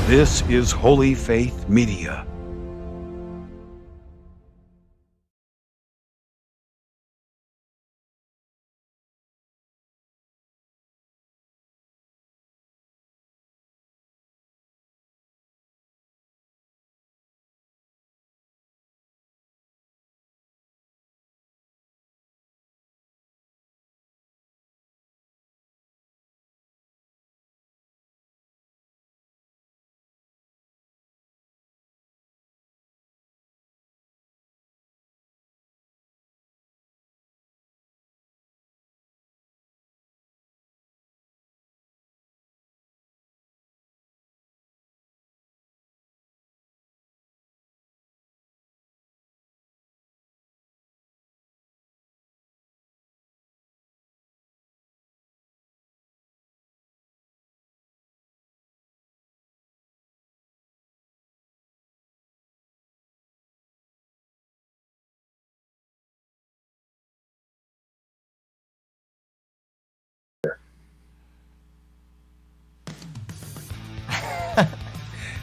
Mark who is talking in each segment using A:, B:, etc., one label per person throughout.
A: This is Holy Faith Media.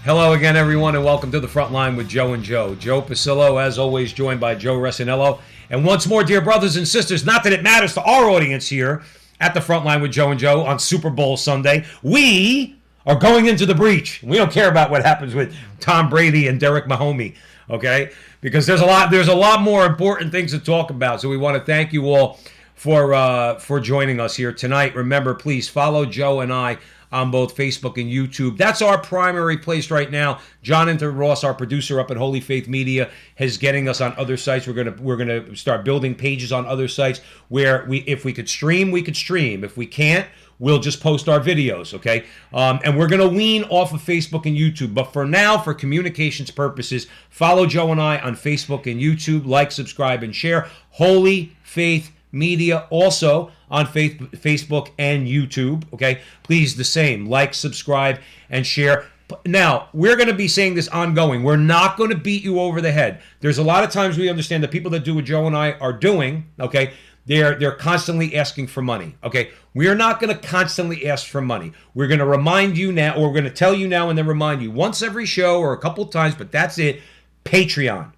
B: Hello again, everyone, and welcome to the Frontline with Joe and Joe. Joe Pasillo, as always, joined by Joe Resinello. And once more, dear brothers and sisters, not that it matters to our audience here at the Frontline with Joe and Joe on Super Bowl Sunday, we are going into the breach. We don't care about what happens with Tom Brady and Derek Mahomes, okay? Because there's a lot more important things to talk about. So we want to thank you all for joining us here tonight. Remember, please follow Joe and I on both Facebook and YouTube. That's our primary place right now. Jonathan Ross, our producer up at Holy Faith Media, is getting us on other sites. We're gonna start building pages on other sites where if we could stream, we could stream. If we can't, we'll just post our videos, okay? And we're gonna wean off of Facebook and YouTube. But for now, for communications purposes, follow Joe and I on Facebook and YouTube. Like, subscribe, and share. Holy Faith Media also on Facebook and YouTube, okay? Please, the same. Like, subscribe, and share. Now, we're going to be saying this ongoing. We're not going to beat you over the head. There's a lot of times we understand the people that do what Joe and I are doing, okay? They're constantly asking for money, okay? We are not going to constantly ask for money. We're going to remind you now, or we're going to tell you now and then remind you once every show or a couple times, but that's it. Patreon.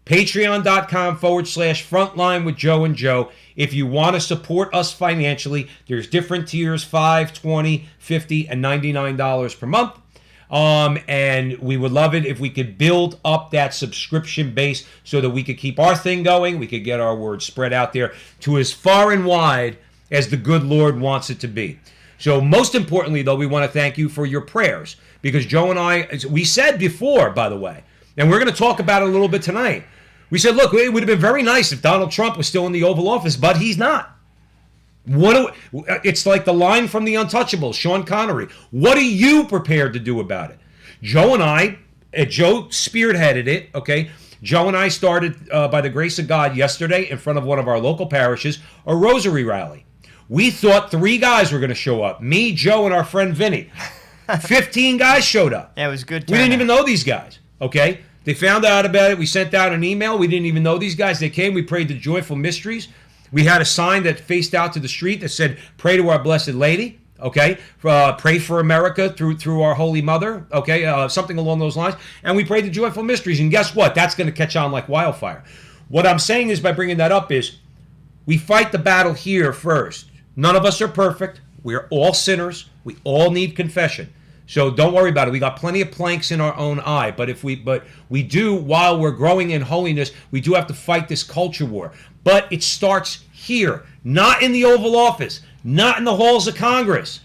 B: Patreon.com/Frontline with Joe and Joe. If you want to support us financially, there's different tiers, $5, $20, $50, and $99 per month. And we would love it if we could build up that subscription base so that we could keep our thing going. We could get our word spread out there to as far and wide as the good Lord wants it to be. So most importantly, though, we want to thank you for your prayers. Because Joe and I, we said before, by the way, and we're going to talk about it a little bit tonight. We said, look, it would have been very nice if Donald Trump was still in the Oval Office, but he's not. It's like the line from The Untouchables, Sean Connery. What are you prepared to do about it? Joe and I, Joe spearheaded it, okay? Joe and I started, by the grace of God, yesterday in front of one of our local parishes, a rosary rally. We thought 3 guys were going to show up. Me, Joe, and our friend Vinny. 15 guys showed up.
C: Yeah, it was good.
B: We didn't even know these guys, okay? They found out about it. We sent out an email. We didn't even know these guys. They came. We prayed the joyful mysteries. We had a sign that faced out to the street that said, pray to our Blessed Lady, okay? Pray for America through our Holy Mother, okay? Something along those lines. And we prayed the joyful mysteries. And guess what? That's going to catch on like wildfire. What I'm saying is, by bringing that up, is we fight the battle here first. None of us are perfect. We're all sinners. We all need confession. So don't worry about it. We got plenty of planks in our own eye. But we do, while we're growing in holiness, we do have to fight this culture war. But it starts here, not in the Oval Office, not in the halls of Congress.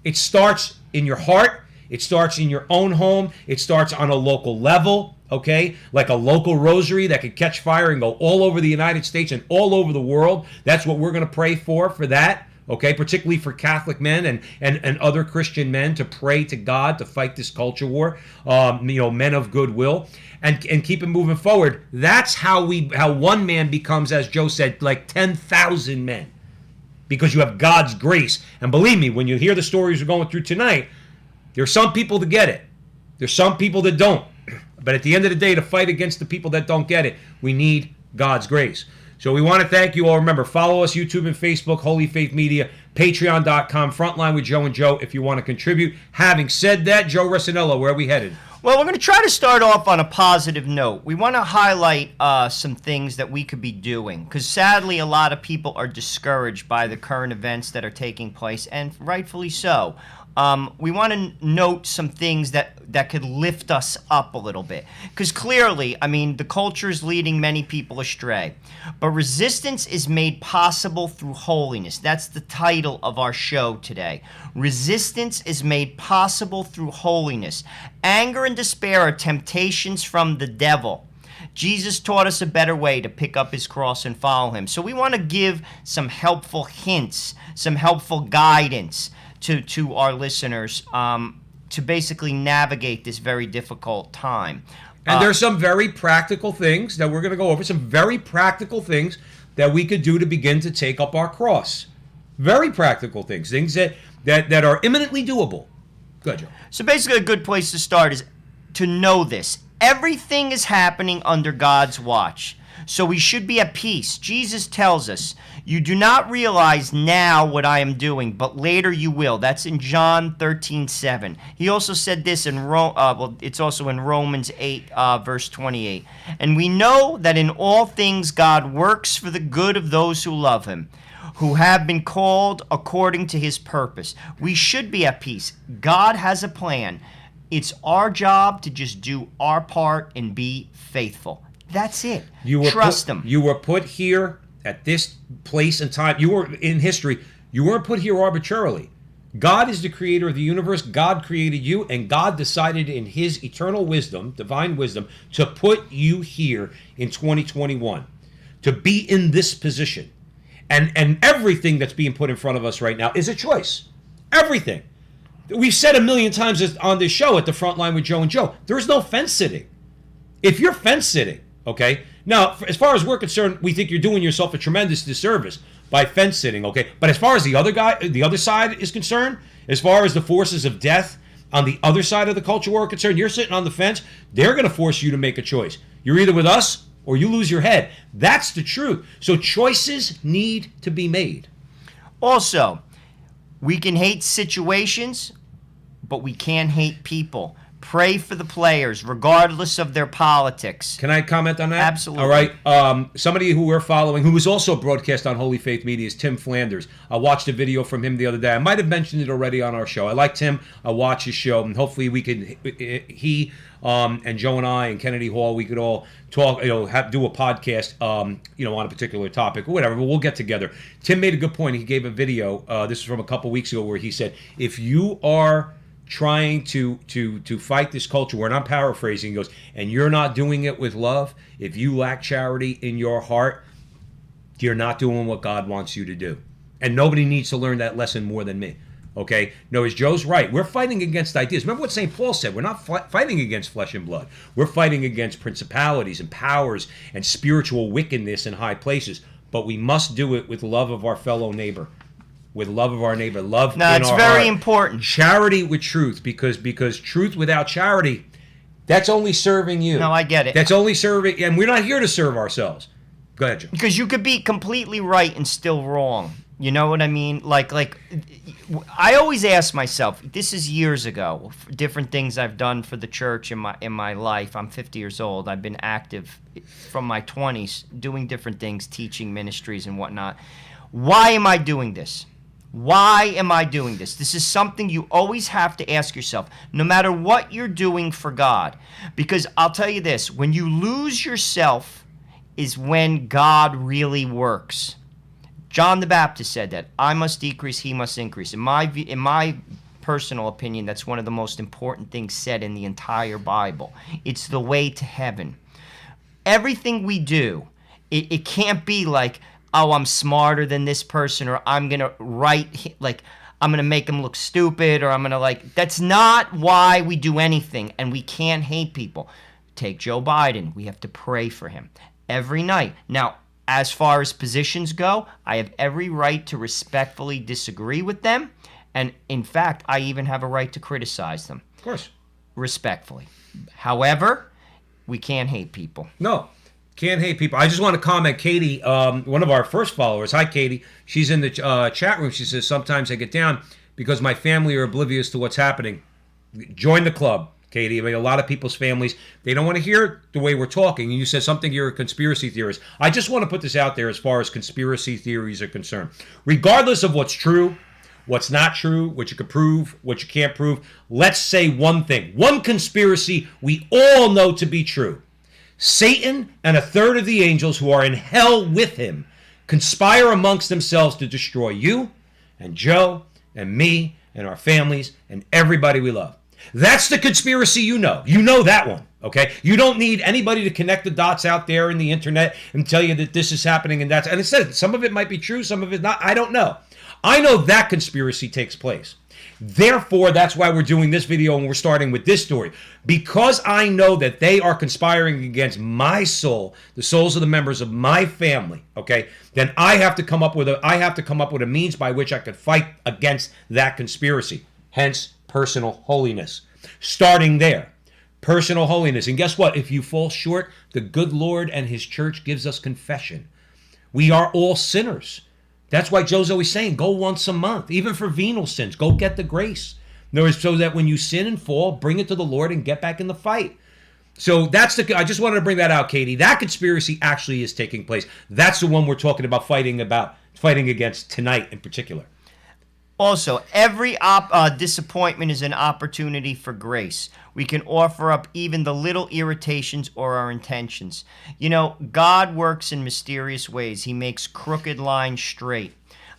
B: It starts in your heart. It starts in your own home. It starts on a local level, okay? Like a local rosary that could catch fire and go all over the United States and all over the world. That's what we're going to pray for that. Okay, particularly for Catholic men and other Christian men to pray to God to fight this culture war, men of goodwill, and keep it moving forward. That's how one man becomes, as Joe said, like 10,000 men, because you have God's grace. And believe me, when you hear the stories we're going through tonight, there's some people that get it. There's some people that don't. But at the end of the day, to fight against the people that don't get it, we need God's grace. So we want to thank you all. Remember, follow us, YouTube and Facebook, Holy Faith Media, patreon.com, Frontline with Joe and Joe if you want to contribute. Having said that, Joe Resinello, where are we headed?
C: Well, we're going to try to start off on a positive note. We want to highlight some things that we could be doing, because sadly a lot of people are discouraged by the current events that are taking place, and rightfully so. We want to note some things that could lift us up a little bit. Because clearly, I mean, the culture is leading many people astray. But resistance is made possible through holiness. That's the title of our show today. Resistance is made possible through holiness. Anger and despair are temptations from the devil. Jesus taught us a better way to pick up his cross and follow him. So we want to give some helpful hints, some helpful guidance to our listeners to basically navigate this very difficult time.
B: And there's some very practical things that we're going to go over, some very practical things that we could do to begin to take up our cross. Very practical things that are imminently doable. Go ahead, Joe.
C: So basically a good place to start is to know this. Everything is happening under God's watch. So we should be at peace. Jesus tells us, you do not realize now what I am doing, but later you will. That's in John 13:7. He also said this in it's also in Romans 8, verse 28. And we know that in all things God works for the good of those who love him, who have been called according to his purpose. We should be at peace. God has a plan. It's our job to just do our part and be faithful. That's it. Trust him.
B: You were put here at this place and time. You were in history. You weren't put here arbitrarily. God is the creator of the universe. God created you, and God decided in his eternal wisdom, divine wisdom, to put you here in 2021, to be in this position. And everything that's being put in front of us right now is a choice. Everything. We've said a million times on this show at the Frontline with Joe and Joe, there is no fence sitting. If you're fence sitting, okay? Now, as far as we're concerned, we think you're doing yourself a tremendous disservice by fence sitting, okay? But as far as the other side is concerned, as far as the forces of death on the other side of the culture war are concerned, you're sitting on the fence, they're going to force you to make a choice. You're either with us or you lose your head. That's the truth. So choices need to be made.
C: Also, we can hate situations, but we can't hate people. Pray for the players, regardless of their politics.
B: Can I comment on that?
C: Absolutely.
B: All right. Somebody who we're following, who was also broadcast on Holy Faith Media, is Tim Flanders. I watched a video from him the other day. I might have mentioned it already on our show. I like Tim. I watch his show, and hopefully we could, and Joe and I and Kennedy Hall, we could all talk, do a podcast, on a particular topic or whatever. But we'll get together. Tim made a good point. He gave a video. This was from a couple weeks ago, where he said, if you are trying to fight this culture war, and I'm paraphrasing, he goes, and you're not doing it with love, if you lack charity in your heart, you're not doing what God wants you to do. And nobody needs to learn that lesson more than me. Okay? No, as Joe's right. We're fighting against ideas. Remember what St. Paul said. We're not fighting against flesh and blood. We're fighting against principalities and powers and spiritual wickedness in high places. But we must do it with love of our fellow neighbor. With love of our neighbor, love in our heart.
C: No, it's very important.
B: Charity with truth, because truth without charity, that's only serving you.
C: No, I get it.
B: That's only serving, and we're not here to serve ourselves. Go ahead, Joe.
C: Because you could be completely right and still wrong. You know what I mean? Like I always ask myself, this is years ago, different things I've done for the church in my life. I'm 50 years old. I've been active from my 20s, doing different things, teaching ministries and whatnot. Why am I doing this? Why am I doing this? This is something you always have to ask yourself, no matter what you're doing for God. Because I'll tell you this, when you lose yourself is when God really works. John the Baptist said that, I must decrease, he must increase. In my personal opinion, that's one of the most important things said in the entire Bible. It's the way to heaven. Everything we do, it can't be like, oh, I'm smarter than this person, or I'm going to I'm going to make them look stupid, or I'm going to that's not why we do anything, and we can't hate people. Take Joe Biden. We have to pray for him every night. Now, as far as positions go, I have every right to respectfully disagree with them, and in fact, I even have a right to criticize them.
B: Of course.
C: Respectfully. However, we can't hate people.
B: No. Can't hate people. I just want to comment, Katie, one of our first followers. Hi, Katie. She's in the chat room. She says, sometimes I get down because my family are oblivious to what's happening. Join the club, Katie. I mean, a lot of people's families, they don't want to hear the way we're talking. And you said something, you're a conspiracy theorist. I just want to put this out there as far as conspiracy theories are concerned. Regardless of what's true, what's not true, what you can prove, what you can't prove, let's say one thing. One conspiracy we all know to be true. Satan and a third of the angels who are in hell with him conspire amongst themselves to destroy you and Joe and me and our families and everybody we love. That's the conspiracy you know. You know that one, okay? You don't need anybody to connect the dots out there in the internet and tell you that this is happening and that's... And it says some of it might be true, some of it not. I don't know. I know that conspiracy takes place. Therefore, that's why we're doing this video and we're starting with this story. Because I know that they are conspiring against my soul, the souls of the members of my family, okay? Then I have to come up with a means by which I could fight against that conspiracy. Hence, personal holiness. Starting there. Personal holiness. And guess what? If you fall short, the good Lord and his church gives us confession. We are all sinners. That's why Joe's always saying, go once a month, even for venial sins. Go get the grace. In other words, so that when you sin and fall, bring it to the Lord and get back in the fight. So I just wanted to bring that out, Katie. That conspiracy actually is taking place. That's the one we're talking about fighting against tonight in particular.
C: Also, every disappointment is an opportunity for grace. We can offer up even the little irritations or our intentions. You know, God works in mysterious ways. He makes crooked lines straight.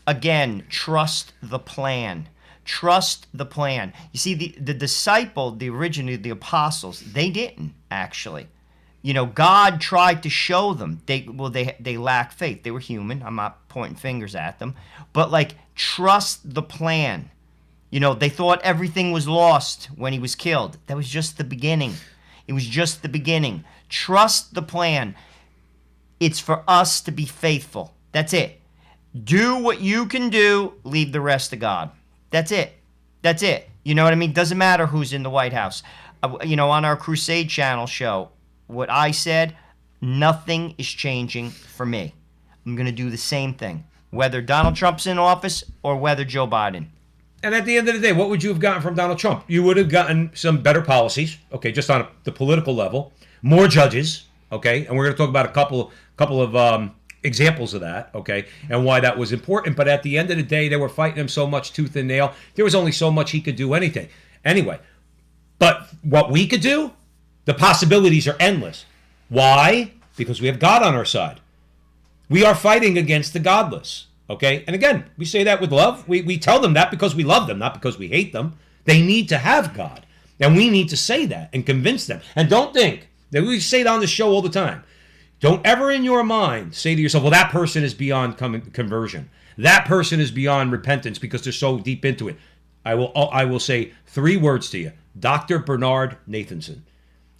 C: Again, trust the plan. Trust the plan. You see, the disciple, originally the apostles, they didn't actually. You know, God tried to show them. They lack faith. They were human. I'm not pointing fingers at them. But, like, trust the plan. You know, they thought everything was lost when he was killed. That was just the beginning. It was just the beginning. Trust the plan. It's for us to be faithful. That's it. Do what you can do. Leave the rest to God. That's it. That's it. You know what I mean? Doesn't matter who's in the White House. You know, on our Crusade Channel show, what I said, nothing is changing for me. I'm going to do the same thing, whether Donald Trump's in office or whether Joe Biden.
B: And at the end of the day, what would you have gotten from Donald Trump? You would have gotten some better policies, okay, just on the political level, more judges, okay, and we're going to talk about a couple of examples of that, okay, and why that was important. But at the end of the day, they were fighting him so much tooth and nail. There was only so much he could do anything. Anyway, but what we could do, the possibilities are endless. Why? Because we have God on our side. We are fighting against the godless. Okay? And again, we say that with love. We tell them that because we love them, not because we hate them. They need to have God. And we need to say that and convince them. And don't think that we say that on the show all the time. Don't ever in your mind say to yourself, well, that person is beyond conversion. That person is beyond repentance because they're so deep into it. I will say 3 words to you. Dr. Bernard Nathanson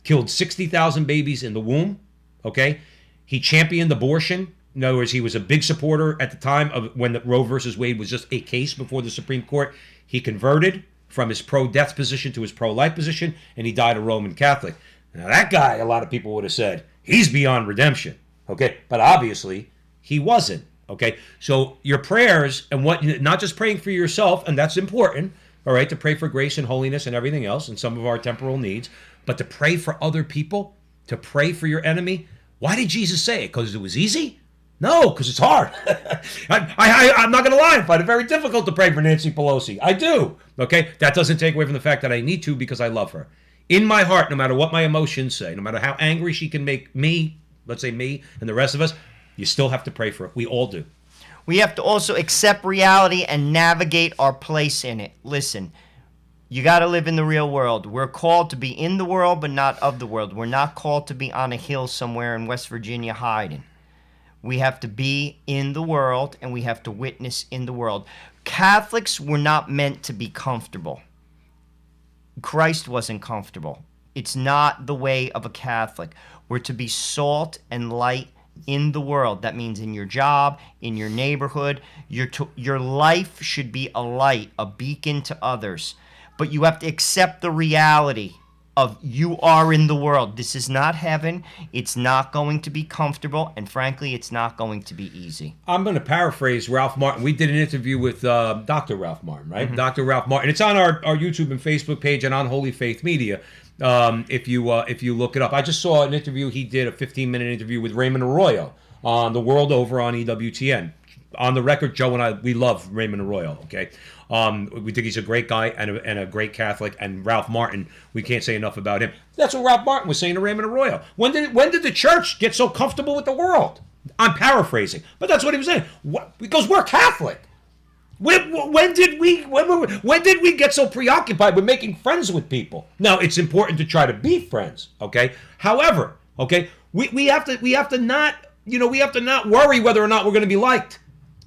B: killed 60,000 babies in the womb. Okay? He championed abortion. In other words, he was a big supporter at the time of when the Roe versus Wade was just a case before the Supreme Court. He converted from his pro-death position to his pro-life position, and he died a Roman Catholic. Now, that guy, a lot of people would have said, he's beyond redemption. Okay? But obviously, he wasn't. Okay? So your prayers, and what, not just praying for yourself, and that's important, all right, to pray for grace and holiness and everything else and some of our temporal needs, but to pray for other people, to pray for your enemy. Why did Jesus say it? Because it was easy? No, because it's hard. I'm not going to lie. I find it very difficult to pray for Nancy Pelosi. I do. Okay? That doesn't take away from the fact that I need to because I love her. In my heart, no matter what my emotions say, no matter how angry she can make me, let's say me and the rest of us, you still have to pray for her. We all do.
C: We have to also accept reality and navigate our place in it. Listen, you got to live in the real world. We're called to be in the world, but not of the world. We're not called to be on a hill somewhere in West Virginia hiding. We have to be in the world, and we have to witness in the world. Catholics were not meant to be comfortable. Christ wasn't comfortable. It's not the way of a Catholic. We're to be salt and light in the world. That means in your job, in your neighborhood. Your life should be a light, a beacon to others. But you have to accept the reality of you are in the world. This is not heaven. It's not going to be comfortable, and frankly, it's not going to be easy.
B: I'm going to paraphrase Ralph Martin. We did an interview with Dr. Ralph Martin, right? Mm-hmm. Dr. Ralph Martin. It's on our YouTube and Facebook page and on Holy Faith Media. If you look it up, I just saw an interview he did, a 15-minute interview with Raymond Arroyo on The World Over on EWTN. On the record, Joe and I, we love Raymond Arroyo. Okay. We think he's a great guy and a great Catholic. And Ralph Martin, we can't say enough about him. That's what Ralph Martin was saying to Raymond Arroyo. When did the church get so comfortable with the world? I'm paraphrasing, but that's what he was saying. Because we're Catholic. When did we get so preoccupied with making friends with people? Now, it's important to try to be friends. Okay. However, okay, we have to not worry whether or not we're going to be liked.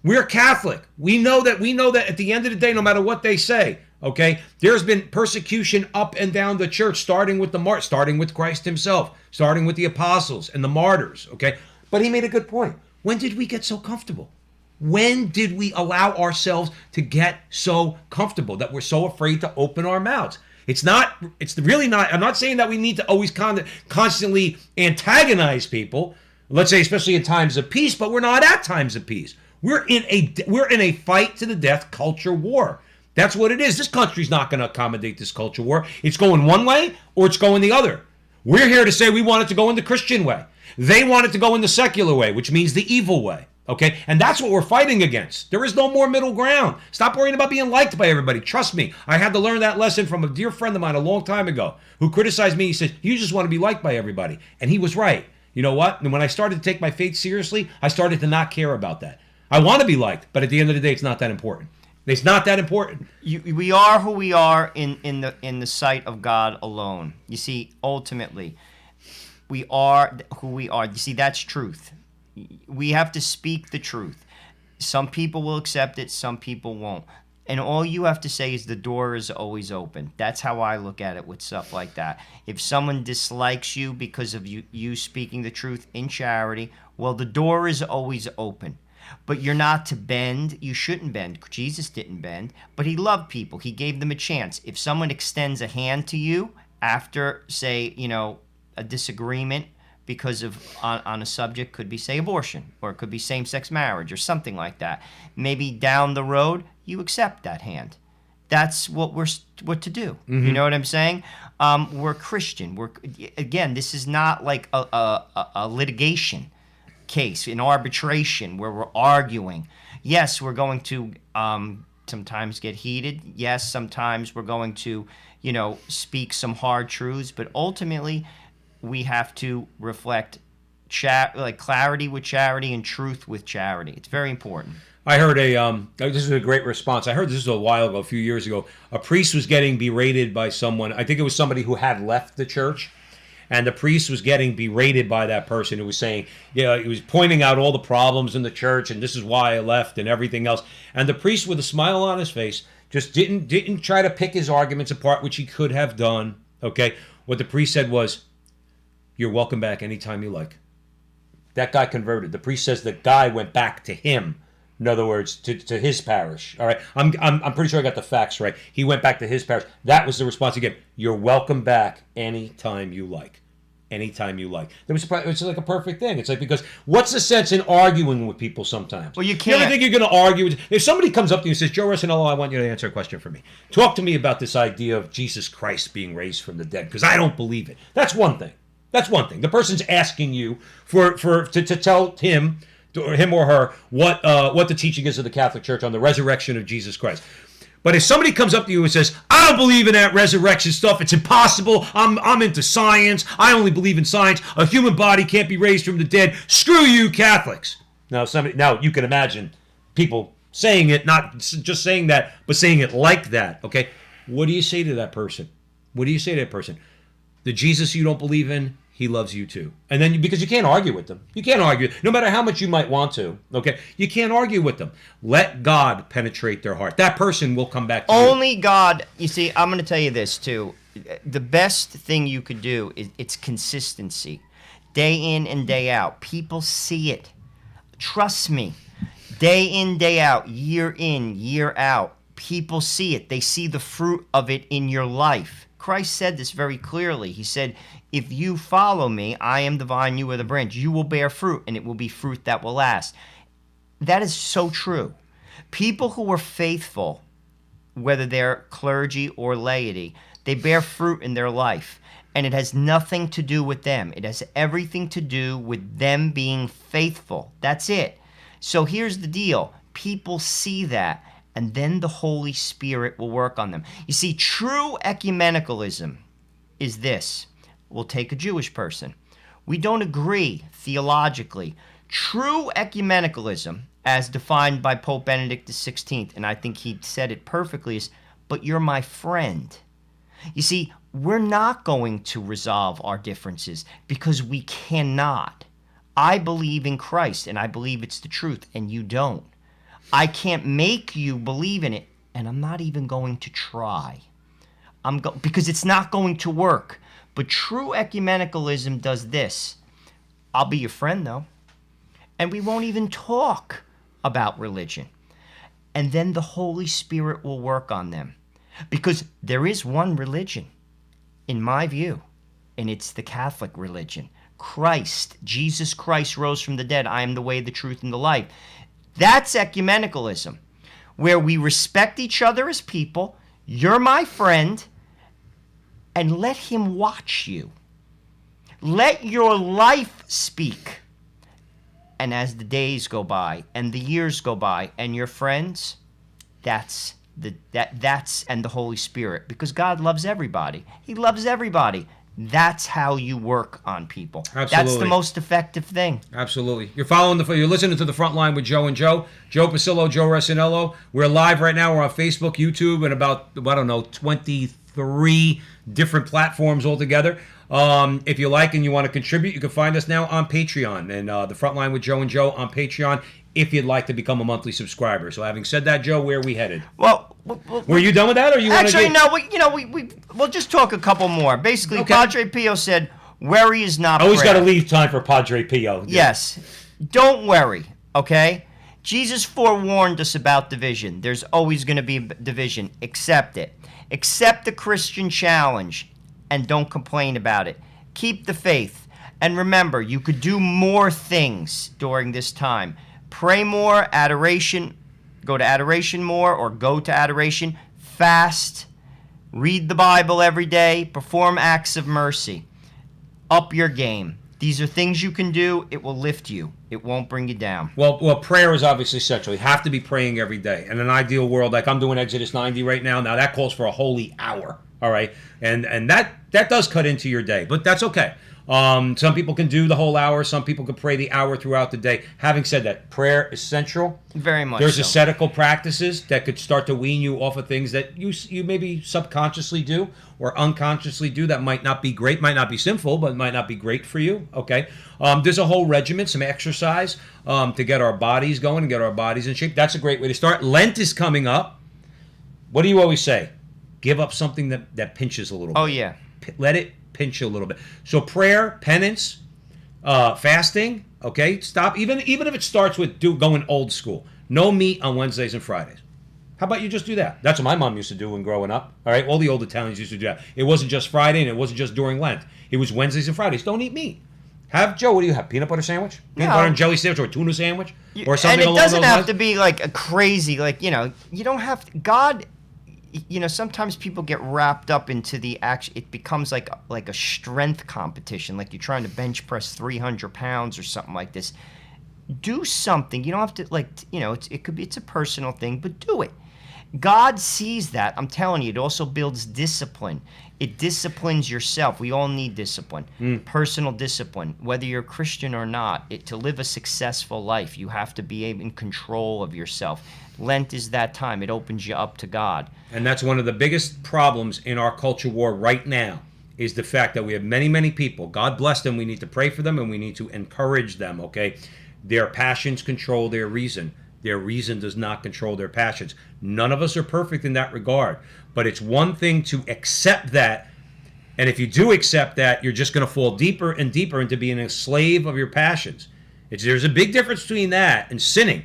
B: We're Catholic. We know that at the end of the day, no matter what they say, okay, there's been persecution up and down the church, starting with starting with Christ himself, starting with the apostles and the martyrs, okay? But he made a good point. When did we get so comfortable? When did we allow ourselves to get so comfortable that we're so afraid to open our mouths? It's really not, I'm not saying that we need to always constantly antagonize people, let's say especially in times of peace, but we're not at times of peace. We're in a fight to the death culture war. That's what it is. This country's not going to accommodate this culture war. It's going one way or it's going the other. We're here to say we want it to go in the Christian way. They want it to go in the secular way, which means the evil way. Okay? And that's what we're fighting against. There is no more middle ground. Stop worrying about being liked by everybody. Trust me. I had to learn that lesson from a dear friend of mine a long time ago who criticized me. He said, you just want to be liked by everybody. And he was right. You know what? And when I started to take my faith seriously, I started to not care about that. I want to be liked, but at the end of the day, it's not that important. It's not that important.
C: We are who we are in the sight of God alone. You see, ultimately, we are who we are. You see, that's truth. We have to speak the truth. Some people will accept it, some people won't. And all you have to say is the door is always open. That's how I look at it with stuff like that. If someone dislikes you because of you speaking the truth in charity, well, the door is always open. But you're not to bend. You shouldn't bend. Jesus didn't bend, but he loved people. He gave them a chance. If someone extends a hand to you after, say, a disagreement because of on a subject, could be, say, abortion, or it could be same-sex marriage or something like that. Maybe down the road, you accept that hand. That's what to do. Mm-hmm. You know what I'm saying? We're Christian. Again, this is not like a litigation case, in arbitration where we're arguing. Yes, we're going to sometimes get heated. Yes, sometimes we're going to, speak some hard truths, but ultimately we have to reflect clarity with charity and truth with charity. It's very important.
B: I heard this is a great response. I heard this a while ago, a few years ago. A priest was getting berated by someone. I think it was somebody who had left the church. And the priest was getting berated by that person who was saying, he was pointing out all the problems in the church, and this is why I left and everything else. And the priest, with a smile on his face, just didn't try to pick his arguments apart, which he could have done. Okay, what the priest said was, "You're welcome back anytime you like." That guy converted. The priest says the guy went back to him. In other words, to his parish. All right, I'm pretty sure I got the facts right. He went back to his parish. That was the response he gave. You're welcome back anytime you like. Anytime you like. It's like a perfect thing. It's like, because what's the sense in arguing with people sometimes?
C: Well, you can't.
B: You ever think you're going to argue with? If somebody comes up to you and says, "Joe Rossinello, I want you to answer a question for me. Talk to me about this idea of Jesus Christ being raised from the dead, because I don't believe it." That's one thing. The person's asking you to tell him or her what the teaching is of the Catholic Church on the resurrection of Jesus Christ. But if somebody comes up to you and says, "I don't believe in that resurrection stuff. It's impossible. I'm into science. I only believe in science. A human body can't be raised from the dead. Screw you, Catholics." Now you can imagine people saying it, not just saying that, but saying it like that. Okay, what do you say to that person? The Jesus you don't believe in, he loves you too. And then, because you can't argue with them. You can't argue, no matter how much you might want to. Okay? You can't argue with them. Let God penetrate their heart. That person will come back to you.
C: Only God. You see, I'm going to tell you this too. The best thing you could do is it's consistency. Day in and day out. People see it. Trust me. Day in, day out. Year in, year out. People see it. They see the fruit of it in your life. Christ said this very clearly. He said, if you follow me, I am the vine, you are the branch. You will bear fruit, and it will be fruit that will last. That is so true. People who are faithful, whether they're clergy or laity, they bear fruit in their life. And it has nothing to do with them. It has everything to do with them being faithful. That's it. So here's the deal. People see that, and then the Holy Spirit will work on them. You see, true ecumenicalism is this. We'll take a Jewish person. We don't agree theologically. True ecumenicalism, as defined by Pope Benedict XVI, and I think he said it perfectly, is, but you're my friend. You see, we're not going to resolve our differences because we cannot. I believe in Christ, and I believe it's the truth, and you don't. I can't make you believe in it, and I'm not even going to try. Because it's not going to work. But true ecumenicalism does this. I'll be your friend, though, and we won't even talk about religion. And then the Holy Spirit will work on them. Because there is one religion, in my view, and it's the Catholic religion. Christ, Jesus Christ rose from the dead. I am the way, the truth, and the life. That's ecumenicalism, where we respect each other as people. You're my friend, and let him watch you. Let your life speak. And as the days go by, and the years go by, and your friends, that's and the Holy Spirit, because God loves everybody. He loves everybody. That's how you work on people.
B: Absolutely.
C: That's the most effective thing.
B: Absolutely. You're listening to the Frontline with Joe and Joe. Joe Pasillo, Joe Resinello. We're live right now. We're on Facebook, YouTube, and about 23 different platforms altogether. If you like and you want to contribute, you can find us now on Patreon, and the Frontline with Joe and Joe on Patreon, if you'd like to become a monthly subscriber. So having said that, Joe, where are we headed?
C: Well,
B: were you done with that, or you want to
C: actually no? We'll just talk a couple more. Basically,
B: Okay.
C: Padre Pio said, "Worry is not
B: I always got
C: prayer."
B: to leave time for Padre Pio.
C: Yes, don't worry. Okay, Jesus forewarned us about division. There's always going to be division. Accept it. Accept the Christian challenge, and don't complain about it. Keep the faith, and remember, you could do more things during this time. Pray more, adoration, go to adoration more, or go to adoration, fast, read the Bible every day, perform acts of mercy. Up your game. These are things you can do. It will lift you. It won't bring you down.
B: Well, prayer is obviously central. You have to be praying every day. In an ideal world, like I'm doing Exodus 90 right now, now that calls for a holy hour, all right? And that does cut into your day, but that's okay. Some people can do the whole hour. Some people can pray the hour throughout the day. Having said that, prayer is central.
C: Very much
B: There's
C: so.
B: ascetical practices that could start to wean you off of things that you maybe subconsciously do or unconsciously do that might not be great, might not be sinful, but might not be great for you, okay? There's a whole regimen, some exercise to get our bodies going and get our bodies in shape. That's a great way to start. Lent is coming up. What do you always say? Give up something that pinches a little bit.
C: Oh, yeah.
B: Let it pinch you a little bit. So prayer, penance, fasting, okay? Stop. Even if it starts with going old school. No meat on Wednesdays and Fridays. How about you just do that? That's what my mom used to do when growing up. All right, all the old Italians used to do that. It wasn't just Friday, and it wasn't just during Lent. It was Wednesdays and Fridays. Don't eat meat. Joe, what do you have? Peanut butter sandwich? Peanut butter and jelly sandwich, or a tuna sandwich? Or something along those lines?
C: And it doesn't have to be like a crazy, you don't have to, God, sometimes people get wrapped up into the action. It becomes like a strength competition, like you're trying to bench press 300 pounds or something like this. Do something. You don't have to, it's a personal thing, but do it. God sees that. I'm telling you, it also builds discipline. It disciplines yourself. We all need discipline, personal discipline, whether you're a Christian or not. To live a successful life, you have to be in control of yourself. Lent is that time. It opens you up to God.
B: And that's one of the biggest problems in our culture war right now, is the fact that we have many, many people. God bless them. We need to pray for them, and we need to encourage them, okay? Their passions control their reason. Their reason does not control their passions. None of us are perfect in that regard. But it's one thing to accept that. And if you do accept that, you're just going to fall deeper and deeper into being a slave of your passions. There's a big difference between that and sinning.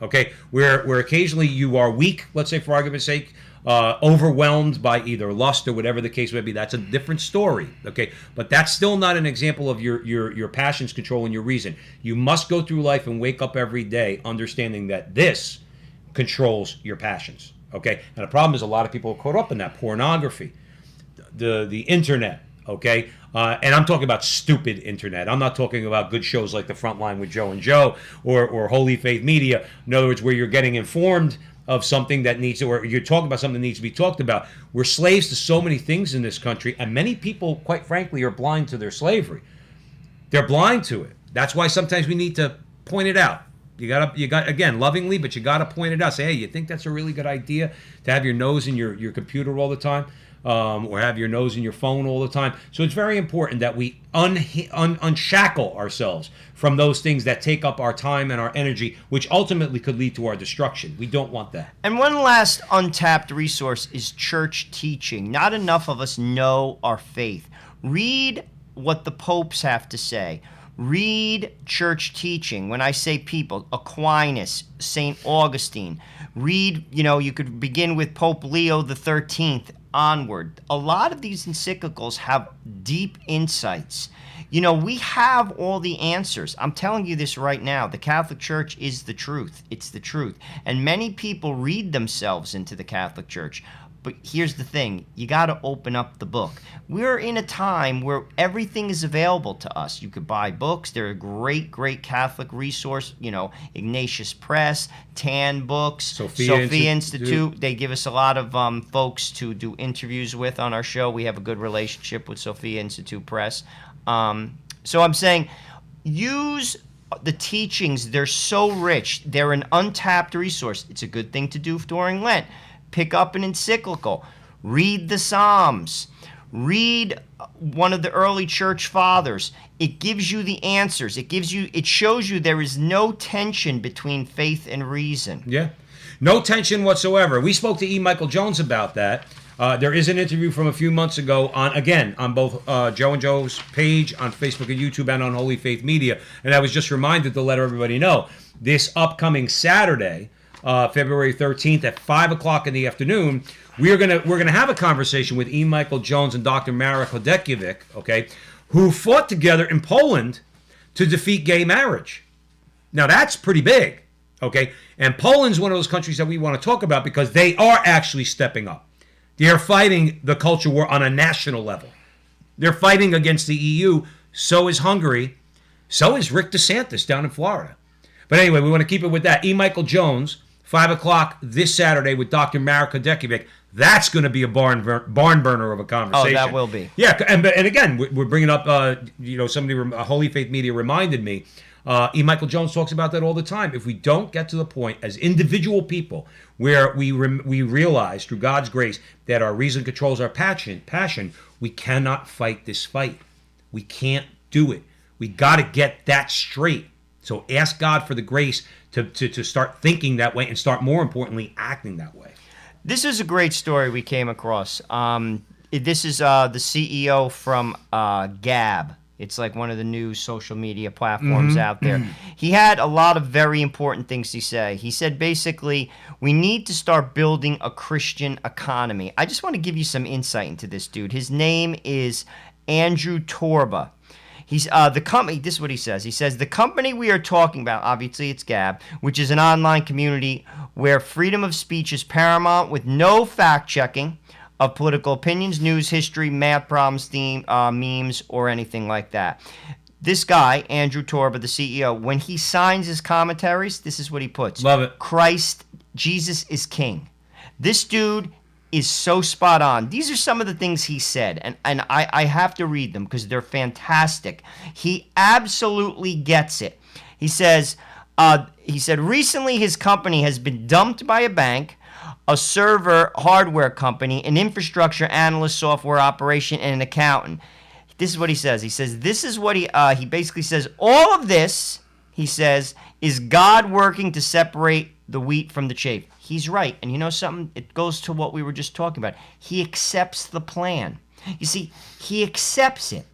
B: Okay, where occasionally you are weak, let's say for argument's sake, overwhelmed by either lust or whatever the case may be. That's a different story, okay? But that's still not an example of your passions controlling your reason. You must go through life and wake up every day understanding that this controls your passions, okay? And the problem is a lot of people are caught up in that. Pornography, the internet, okay? And I'm talking about stupid internet. I'm not talking about good shows like The Frontline with Joe and Joe or Holy Faith Media. In other words, where you're getting informed of something that needs to, or you're talking about something that needs to be talked about. We're slaves to so many things in this country, and many people, quite frankly, are blind to their slavery. They're blind to it. That's why sometimes we need to point it out. You got again, lovingly, but you got to point it out. Say, hey, you think that's a really good idea to have your nose in your computer all the time? Or have your nose in your phone all the time. So it's very important that we unshackle ourselves from those things that take up our time and our energy, which ultimately could lead to our destruction. We don't want that.
C: And one last untapped resource is church teaching. Not enough of us know our faith. Read what the popes have to say. Read church teaching. When I say people, Aquinas, St. Augustine. Read, you could begin with Pope Leo the 13th onward. A lot of these encyclicals have deep insights. We have all the answers. I'm telling you this right now. The Catholic Church is the truth. It's the truth. And many people read themselves into the Catholic Church. But here's the thing. You got to open up the book. We're in a time where everything is available to us. You could buy books. They're a great, great Catholic resource. Ignatius Press, Tan Books, Sophia Institute. They give us a lot of folks to do interviews with on our show. We have a good relationship with Sophia Institute Press. So I'm saying use the teachings. They're so rich. They're an untapped resource. It's a good thing to do during Lent. Pick up an encyclical, read the Psalms, read one of the early church fathers. It gives you the answers. It shows you there is no tension between faith and reason.
B: Yeah, no tension whatsoever. We spoke to E. Michael Jones about that. There is an interview from a few months ago on both Joe and Joe's page on Facebook and YouTube and on Holy Faith Media. And I was just reminded to let everybody know this upcoming Saturday, February 13th at 5 o'clock in the afternoon, we're gonna have a conversation with E. Michael Jones and Dr. Marek Hodekiewic, okay, who fought together in Poland to defeat gay marriage. Now that's pretty big, okay? And Poland's one of those countries that we want to talk about because they are actually stepping up. They are fighting the culture war on a national level. They're fighting against the EU. So is Hungary. So is Rick DeSantis down in Florida. But anyway, we want to keep it with that. E. Michael Jones, 5 o'clock this Saturday with Dr. Marek Hodekiewic. That's going to be a barn burner of a conversation.
C: Oh, that will be.
B: Yeah, and again, we're bringing up, somebody, Holy Faith Media reminded me, E. Michael Jones talks about that all the time. If we don't get to the point as individual people where we realize through God's grace that our reason controls our passion, we cannot fight this fight. We can't do it. We got to get that straight. So ask God for the grace to start thinking that way and start, more importantly, acting that way.
C: This is a great story we came across. This is the CEO from Gab. It's like one of the new social media platforms out there. He had a lot of very important things to say. He said, basically, we need to start building a Christian economy. I just want to give you some insight into this dude. His name is Andrew Torba. He's the company. This is what he says. He says the company we are talking about, obviously it's Gab, which is an online community where freedom of speech is paramount, with no fact checking of political opinions, news, history, math problems, memes, or anything like that. This guy, Andrew Torba, the CEO, when he signs his commentaries, this is what he puts.
B: Love it.
C: Christ, Jesus is king. This dude is so spot on. These are some of the things he said, and I have to read them because they're fantastic. He absolutely gets it. He said, recently his company has been dumped by a bank, a server hardware company, an infrastructure analyst, software operation, and an accountant. This is what he says. He says, this is what he basically says, all of this, he says, is God working to separate the wheat from the chaff. He's right. And you know something? It goes to what we were just talking about. He accepts the plan. You see, he accepts it.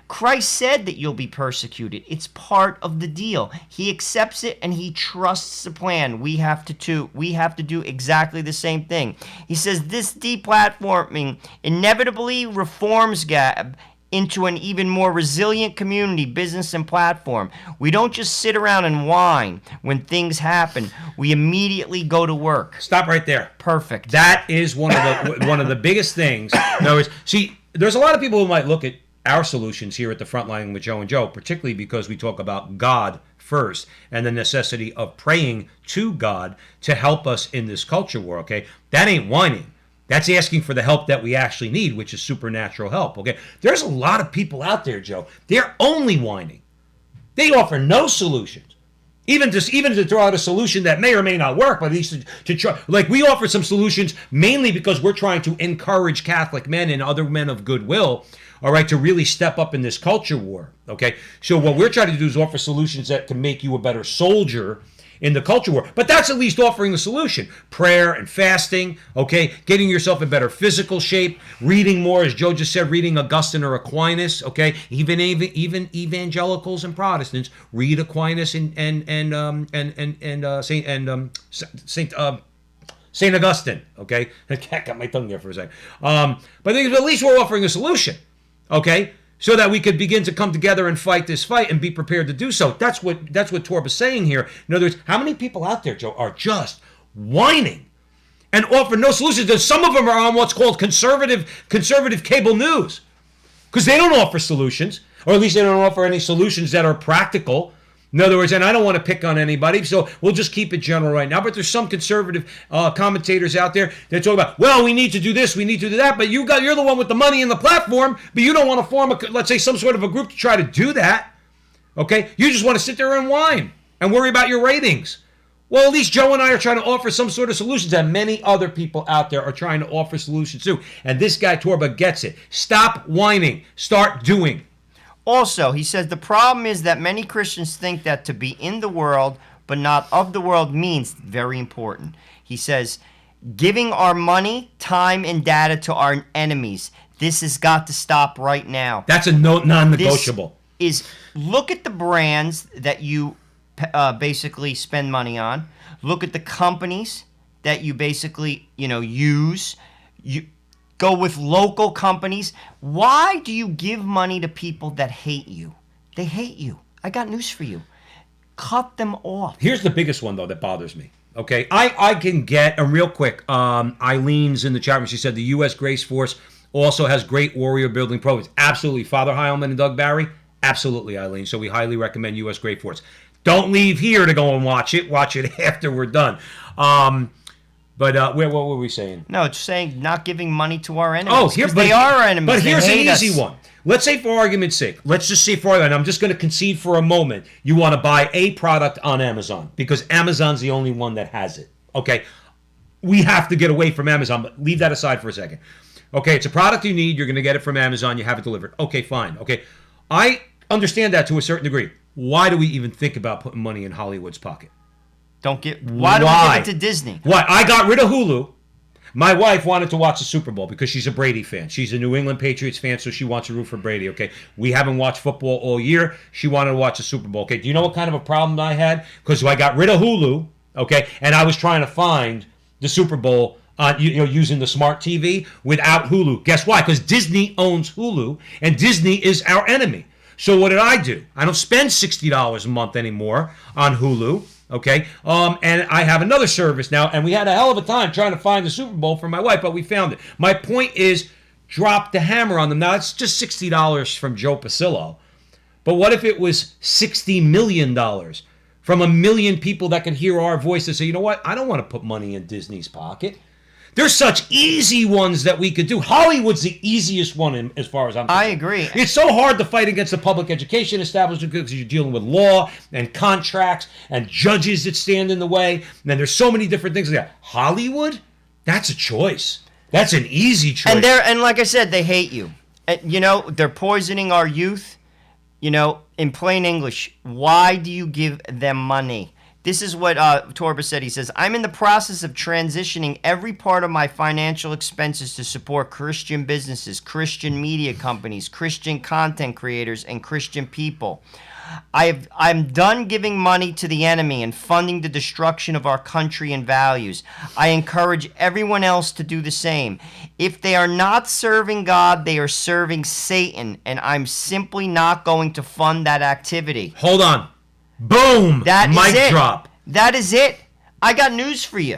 C: Christ said that you'll be persecuted. It's part of the deal. He accepts it and he trusts the plan. We have to too. We have to do exactly the same thing. He says this deplatforming inevitably reforms Gab into an even more resilient community, business, and platform. We don't just sit around and whine when things happen. We immediately go to work.
B: Stop right there.
C: Perfect.
B: That is one of the biggest things. In other words, see, there's a lot of people who might look at our solutions here at the Frontline with Joe and Joe, particularly because we talk about God first and the necessity of praying to God to help us in this culture war, okay? That ain't whining. That's asking for the help that we actually need, which is supernatural help, okay? There's a lot of people out there, Joe. They're only whining. They offer no solutions. Even to throw out a solution that may or may not work, but at least to try. Like, we offer some solutions mainly because we're trying to encourage Catholic men and other men of goodwill, all right, to really step up in this culture war, okay? So what we're trying to do is offer solutions that can make you a better soldier in the culture war. But that's at least offering the solution. Prayer and fasting, okay? Getting yourself in better physical shape, reading more, as Joe just said, reading Augustine or Aquinas, okay? Even evangelicals and Protestants read Aquinas and Saint Augustine, okay? I got my tongue there for a second. But at least we're offering a solution, okay? So that we could begin to come together and fight this fight and be prepared to do so. That's what Torb is saying here. In other words, how many people out there, Joe, are just whining and offer no solutions? Some of them are on what's called conservative cable news because they don't offer solutions, or at least they don't offer any solutions that are practical. In other words, and I don't want to pick on anybody, so we'll just keep it general right now, but there's some conservative commentators out there that talk about, well, we need to do this, we need to do that, but you're the one with the money and the platform, but you don't want to form, let's say, some sort of a group to try to do that, okay? You just want to sit there and whine and worry about your ratings. Well, at least Joe and I are trying to offer some sort of solutions, and many other people out there are trying to offer solutions too, and this guy, Torba, gets it. Stop whining. Start doing.
C: Also, he says the problem is that many Christians think that to be in the world but not of the world means very important. He says, giving our money, time, and data to our enemies. This has got to stop right now.
B: That's a non-negotiable.
C: Look at the brands that you basically spend money on. Look at the companies that you basically, use. Go with local companies. Why do you give money to people that hate you? They hate you. I got news for you. Cut them off.
B: Here's the biggest one, though, that bothers me. Okay, I can get, and real quick, Eileen's in the chat room. She said the U.S. Grace Force also has great warrior building programs. Absolutely. Father Heilman and Doug Barry? Absolutely, Eileen. So we highly recommend U.S. Grace Force. Don't leave here to go and watch it. Watch it after we're done. But what were we saying?
C: No, it's saying not giving money to our enemies.
B: Oh,
C: they are our enemies.
B: But here's an easy
C: us.
B: one. Let's say, for argument's sake, and I'm just going to concede for a moment, you want to buy a product on Amazon because Amazon's the only one that has it. Okay, we have to get away from Amazon, but leave that aside for a second. Okay, it's a product you need. You're going to get it from Amazon. You have it delivered. Okay, fine. Okay, I understand that to a certain degree. Why do we even think about putting money in Hollywood's pocket?
C: Why do we give it to Disney?
B: Why? I got rid of Hulu. My wife wanted to watch the Super Bowl because she's a Brady fan. She's a New England Patriots fan, so she wants to root for Brady, okay? We haven't watched football all year. She wanted to watch the Super Bowl, okay? Do you know what kind of a problem I had? Because I got rid of Hulu, okay, and I was trying to find the Super Bowl using the smart TV without Hulu. Guess why? Because Disney owns Hulu, and Disney is our enemy. So what did I do? I don't spend $60 a month anymore on Hulu. Okay, and I have another service now, and we had a hell of a time trying to find the Super Bowl for my wife, but we found it. My point is, drop the hammer on them. Now, it's just $60 from Joe Pasillo, but what if it was $60 million from 1 million people that can hear our voice and say, you know what, I don't want to put money in Disney's pocket. There's such easy ones that we could do. Hollywood's the easiest one as far as I'm concerned.
C: I agree.
B: It's so hard to fight against the public education establishment because you're dealing with law and contracts and judges that stand in the way. And then there's so many different things like that. Hollywood, that's a choice. That's an easy choice.
C: And like I said, they hate you. They're poisoning our youth. In plain English, why do you give them money? This is what Torba said. He says, I'm in the process of transitioning every part of my financial expenses to support Christian businesses, Christian media companies, Christian content creators, and Christian people. I'm done giving money to the enemy and funding the destruction of our country and values. I encourage everyone else to do the same. If they are not serving God, they are serving Satan, and I'm simply not going to fund that activity.
B: Hold on. Boom.
C: That
B: Mic
C: is it.
B: drop.
C: That is it. I got news for you.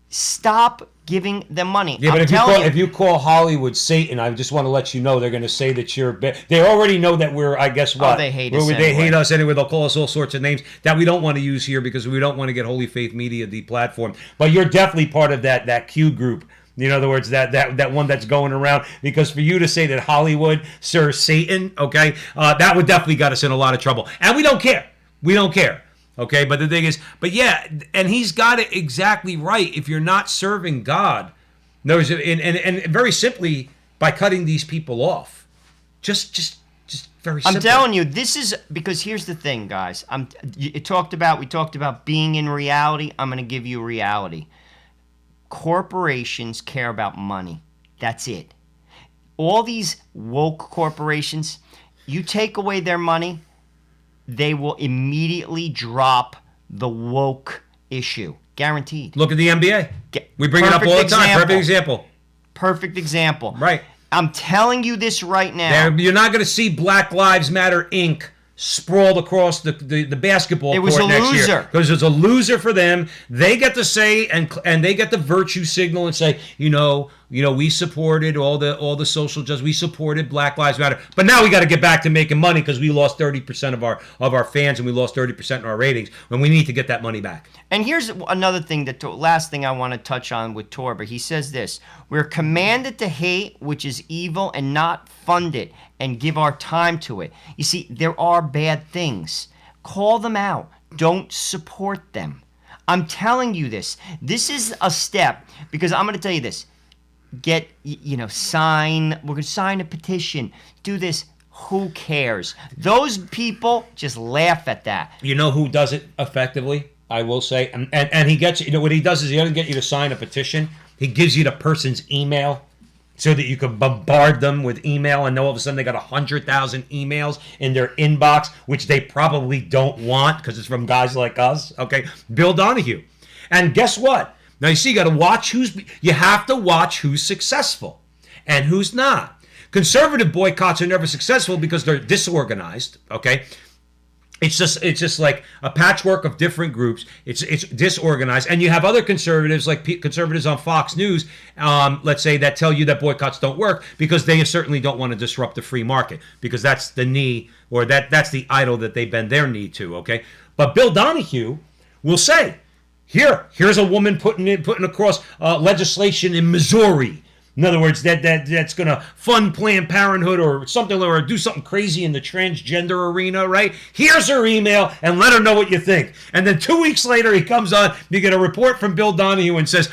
C: Stop giving them money.
B: Yeah, but if you call Hollywood Satan, I just want to let you know they're going to say that you're. They already know that we're. I guess what?
C: Oh, they hate us.
B: They hate us anyway. They'll call us all sorts of names that we don't want to use here because we don't want to get Holy Faith Media deplatformed. But you're definitely part of that Q group. In other words, that one that's going around. Because for you to say that Hollywood serves Satan, okay, that would definitely got us in a lot of trouble. And we don't care. We don't care. Okay, but the thing is, but yeah, and he's got it exactly right. If you're not serving God, and very simply by cutting these people off, just very simple.
C: I'm telling you, this is because here's the thing, guys. We talked about being in reality. I'm going to give you reality. Corporations care about money. That's it. All these woke corporations, you take away their money, they will immediately drop the woke issue. Guaranteed.
B: Look at the NBA. We bring it up all the time. Perfect example.
C: Perfect example.
B: Right.
C: I'm telling you this right now.
B: You're not going to see Black Lives Matter Inc. sprawled across the basketball court next year.
C: It was a loser.
B: Because it's a loser for them. They get to say and they get the virtue signal and say, we supported all the social justice. We supported Black Lives Matter. But now we got to get back to making money because we lost 30% of our fans and we lost 30% in our ratings. When we need to get that money back. And
C: here's another thing, last thing I want to touch on with Torba. He says this: we're commanded to hate which is evil and not fund it and give our time to it. You see, there are bad things. Call them out. Don't support them. I'm telling you this. This is a step, because I'm going to tell you this. We're going to sign a petition. Do this. Who cares? Those people just laugh at that.
B: You know who does it effectively? I will say. And he gets, what he does is he doesn't get you to sign a petition. He gives you the person's email so that you can bombard them with email, and all of a sudden they got 100,000 emails in their inbox, which they probably don't want because it's from guys like us. Okay, Bill Donahue. And guess what? Now you see, you have to watch who's successful and who's not. Conservative boycotts are never successful because they're disorganized. Okay. It's just like a patchwork of different groups. It's disorganized, and you have other conservatives, like conservatives on Fox News, let's say, that tell you that boycotts don't work because they certainly don't want to disrupt the free market, because that's the knee, or that's the idol that they bend their knee to. Okay, but Bill Donahue will say, here's a woman putting across legislation in Missouri. In other words, that's going to fund Planned Parenthood or something, or do something crazy in the transgender arena, right? Here's her email, and let her know what you think. And then 2 weeks later, he comes on, you get a report from Bill Donahue and says,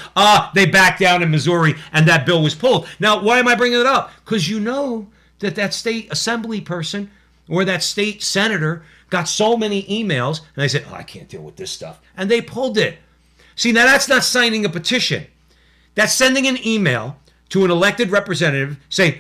B: they backed down in Missouri, and that bill was pulled. Now, why am I bringing it up? Because you know that state assembly person or that state senator got so many emails, and they said, I can't deal with this stuff. And they pulled it. See, now that's not signing a petition. That's sending an email to an elected representative,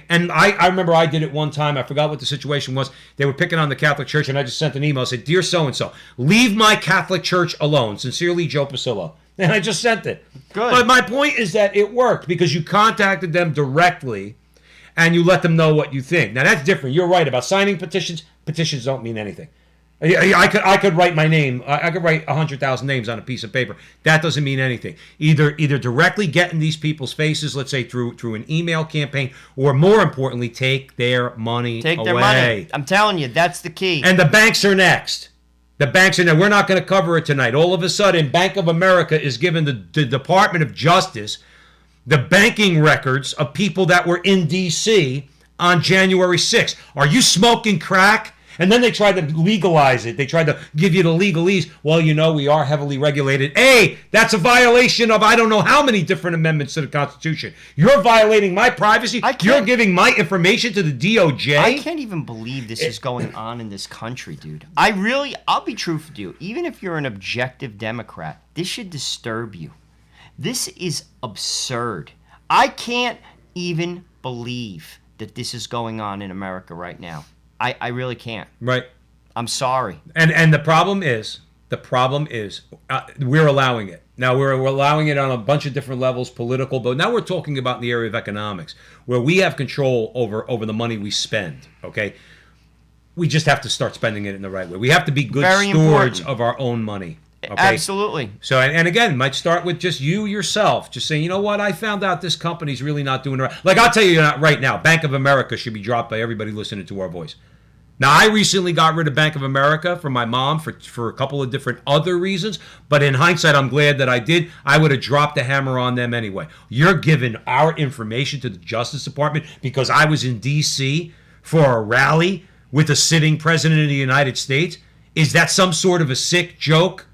B: and I remember I did it one time. I forgot what the situation was. They were picking on the Catholic Church, and I just sent an email. I said, Dear so-and-so, leave my Catholic Church alone. Sincerely, Joe Pasillo. And I just sent it. Good. But my point is that it worked because you contacted them directly, and you let them know what you think. Now, that's different. You're right about signing petitions. Petitions don't mean anything. I could write my name. I could write 100,000 names on a piece of paper. That doesn't mean anything. Either directly get in these people's faces, let's say through an email campaign, or more importantly, take their money away.
C: Take their money. I'm telling you, that's the key.
B: And the banks are next. The banks are next. We're not going to cover it tonight. All of a sudden, Bank of America is giving the Department of Justice the banking records of people that were in D.C. on January 6th. Are you smoking crack? And then they tried to legalize it. They tried to give you the legalese. Well, we are heavily regulated. A, that's a violation of I don't know how many different amendments to the Constitution. You're violating my privacy. You're giving my information to the DOJ.
C: I can't even believe this is going on in this country, dude. I'll be truthful with you. Even if you're an objective Democrat, this should disturb you. This is absurd. I can't even believe that this is going on in America right now. I really can't.
B: Right.
C: I'm sorry.
B: And the problem is we're allowing it. Now we're allowing it on a bunch of different levels, political, but now we're talking about in the area of economics, where we have control over the money we spend. Okay. We just have to start spending it in the right way. We have to be good stewards of our own money. Okay?
C: Absolutely.
B: So, and again, might start with just you yourself, just saying, you know what, I found out this company's really not doing it right. Like, I'll tell you right now, Bank of America should be dropped by everybody listening to our voice. Now, I recently got rid of Bank of America for my mom for a couple of different other reasons, but in hindsight, I'm glad that I did. I would have dropped the hammer on them anyway. You're giving our information to the Justice Department because I was in D.C. for a rally with a sitting president of the United States? Is that some sort of a sick joke?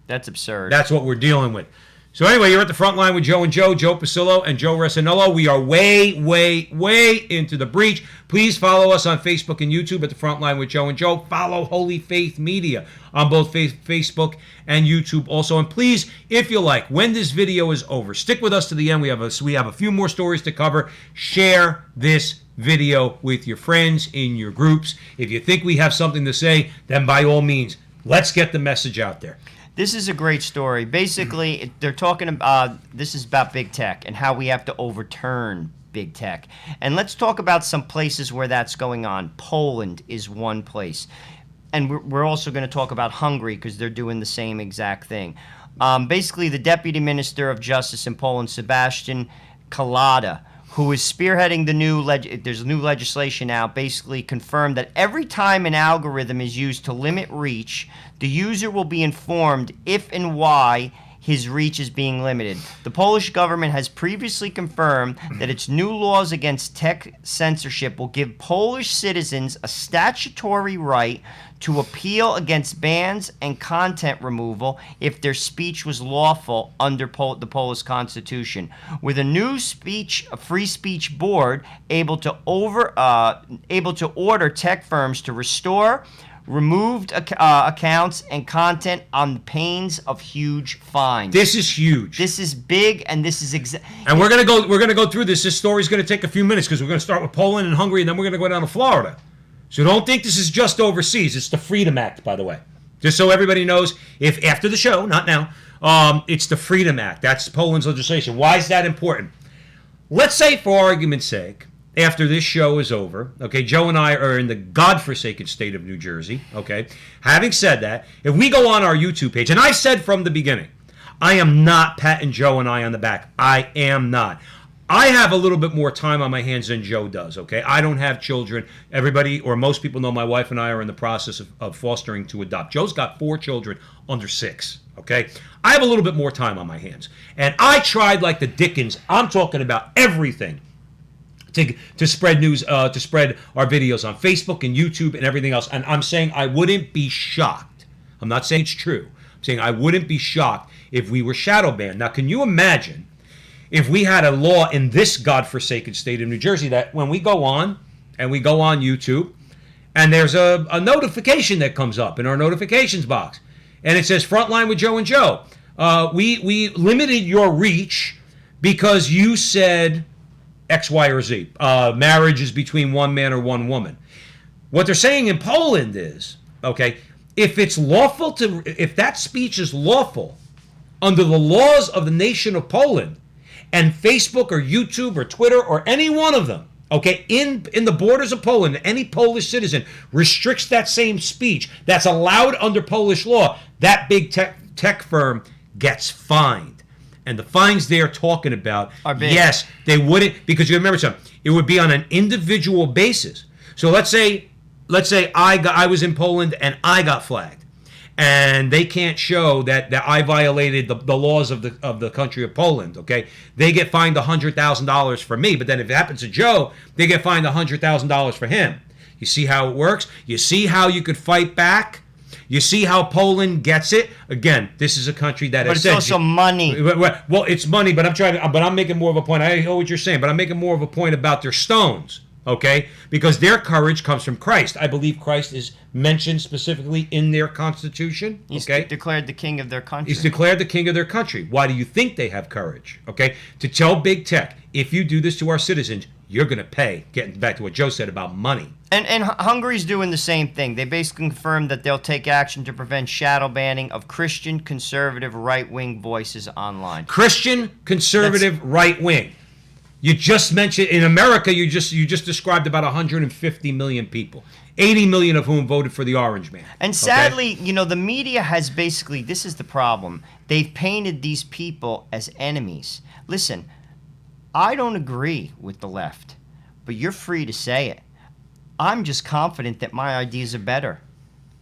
C: That's absurd.
B: That's what we're dealing with. So anyway, you're at the front line with Joe and Joe Pasillo and Joe Resinello. We are way, way, way into the breach. Please follow us on Facebook and YouTube at the front line with Joe and Joe. Follow Holy Faith Media on both Facebook and YouTube also. And please, if you like, when this video is over, stick with us to the end. We have a few more stories to cover. Share this video with your friends in your groups. If you think we have something to say, then by all means, let's get the message out there.
C: This is a great story. Basically, they're talking about, this is about big tech and how we have to overturn big tech. And let's talk about some places where that's going on. Poland is one place. And we're also going to talk about Hungary because they're doing the same exact thing. Basically, the Deputy Minister of Justice in Poland, Sebastian Kalada, who is spearheading there's new legislation now, basically confirmed that every time an algorithm is used to limit reach, the user will be informed if and why his reach is being limited. The Polish government has previously confirmed that its new laws against tech censorship will give Polish citizens a statutory right to appeal against bans and content removal if their speech was lawful under the Polish Constitution. With a new free speech board able to order tech firms to restore removed accounts and content on the pains of huge fines.
B: This is huge.
C: This is big, and this is
B: and we're gonna go through this. This story's gonna take a few minutes because we're gonna start with Poland and Hungary, and then we're gonna go down to Florida. So don't think this is just overseas. It's the Freedom Act, by the way. Just so everybody knows, if after the show, not now, it's the Freedom Act. That's Poland's legislation. Why is that important? Let's say, for argument's sake, after this show is over, okay, Joe and I are in the godforsaken state of New Jersey, okay? Having said that, if we go on our YouTube page, and I said from the beginning, I am not patting Joe and I on the back. I am not. I have a little bit more time on my hands than Joe does, okay? I don't have children. Everybody, or most people know my wife and I are in the process of fostering to adopt. Joe's got 4 children under 6, okay? I have a little bit more time on my hands. And I tried like the Dickens. I'm talking about everything. To spread news, to spread our videos on Facebook and YouTube and everything else. And I'm saying I wouldn't be shocked. I'm not saying it's true. I'm saying I wouldn't be shocked if we were shadow banned. Now, can you imagine if we had a law in this godforsaken state of New Jersey that when we go on and we go on YouTube and there's a notification that comes up in our notifications box and it says Frontline with Joe and Joe. We limited your reach because you said X, Y, or Z. Marriage is between one man or one woman. What they're saying in Poland is, okay, if it's lawful if that speech is lawful under the laws of the nation of Poland, and Facebook or YouTube or Twitter or any one of them, okay, in the borders of Poland, any Polish citizen restricts that same speech that's allowed under Polish law, that big tech firm gets fined. And the fines they're talking about, yes, they wouldn't, because you remember something, it would be on an individual basis. So let's say I was in Poland and I got flagged, and they can't show that I violated the laws of the country of Poland. Okay, they get fined $100,000 for me, but then if it happens to Joe, they get fined $100,000 for him. You see how it works? You see how you could fight back? You see how Poland gets it? Again, this is a country that
C: But
B: has
C: it's also money.
B: Well, it's money, but I'm making more of a point. I know what you're saying, but I'm making more of a point about their stones, okay? Because their courage comes from Christ. I believe Christ is mentioned specifically in their constitution, okay?
C: He's declared the king of their country.
B: He's declared the king of their country. Why do you think they have courage, okay? To tell big tech, if you do this to our citizens, you're going to pay. Getting back to what Joe said about money.
C: And Hungary's doing the same thing. They basically confirmed that they'll take action to prevent shadow banning of Christian conservative right-wing voices online.
B: Christian conservative right wing. You just mentioned in America. You just described about 150 million people, 80 million of whom voted for the Orange Man.
C: And sadly, the media has basically, this is the problem. They've painted these people as enemies. Listen, I don't agree with the left, but you're free to say it. I'm just confident that my ideas are better.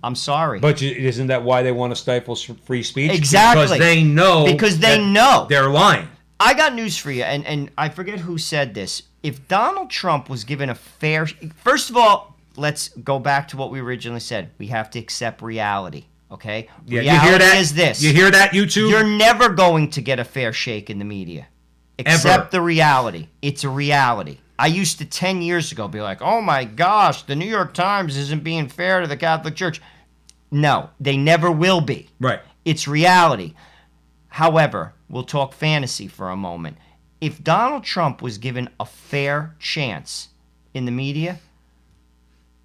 C: I'm sorry.
B: But isn't that why they want to stifle free speech?
C: Exactly.
B: Because they know.
C: Because they know.
B: They're lying.
C: I got news for you, and I forget who said this. If Donald Trump was given a fair... First of all, let's go back to what we originally said. We have to accept reality, okay?
B: Yeah,
C: reality
B: you hear that?
C: is this.
B: You hear that, YouTube?
C: You're never going to get a fair shake in the media. Accept the reality. It's a reality. I used to 10 years ago be like, oh my gosh, the New York Times isn't being fair to the Catholic Church. No, they never will be.
B: Right.
C: It's reality. However, we'll talk fantasy for a moment. If Donald Trump was given a fair chance in the media,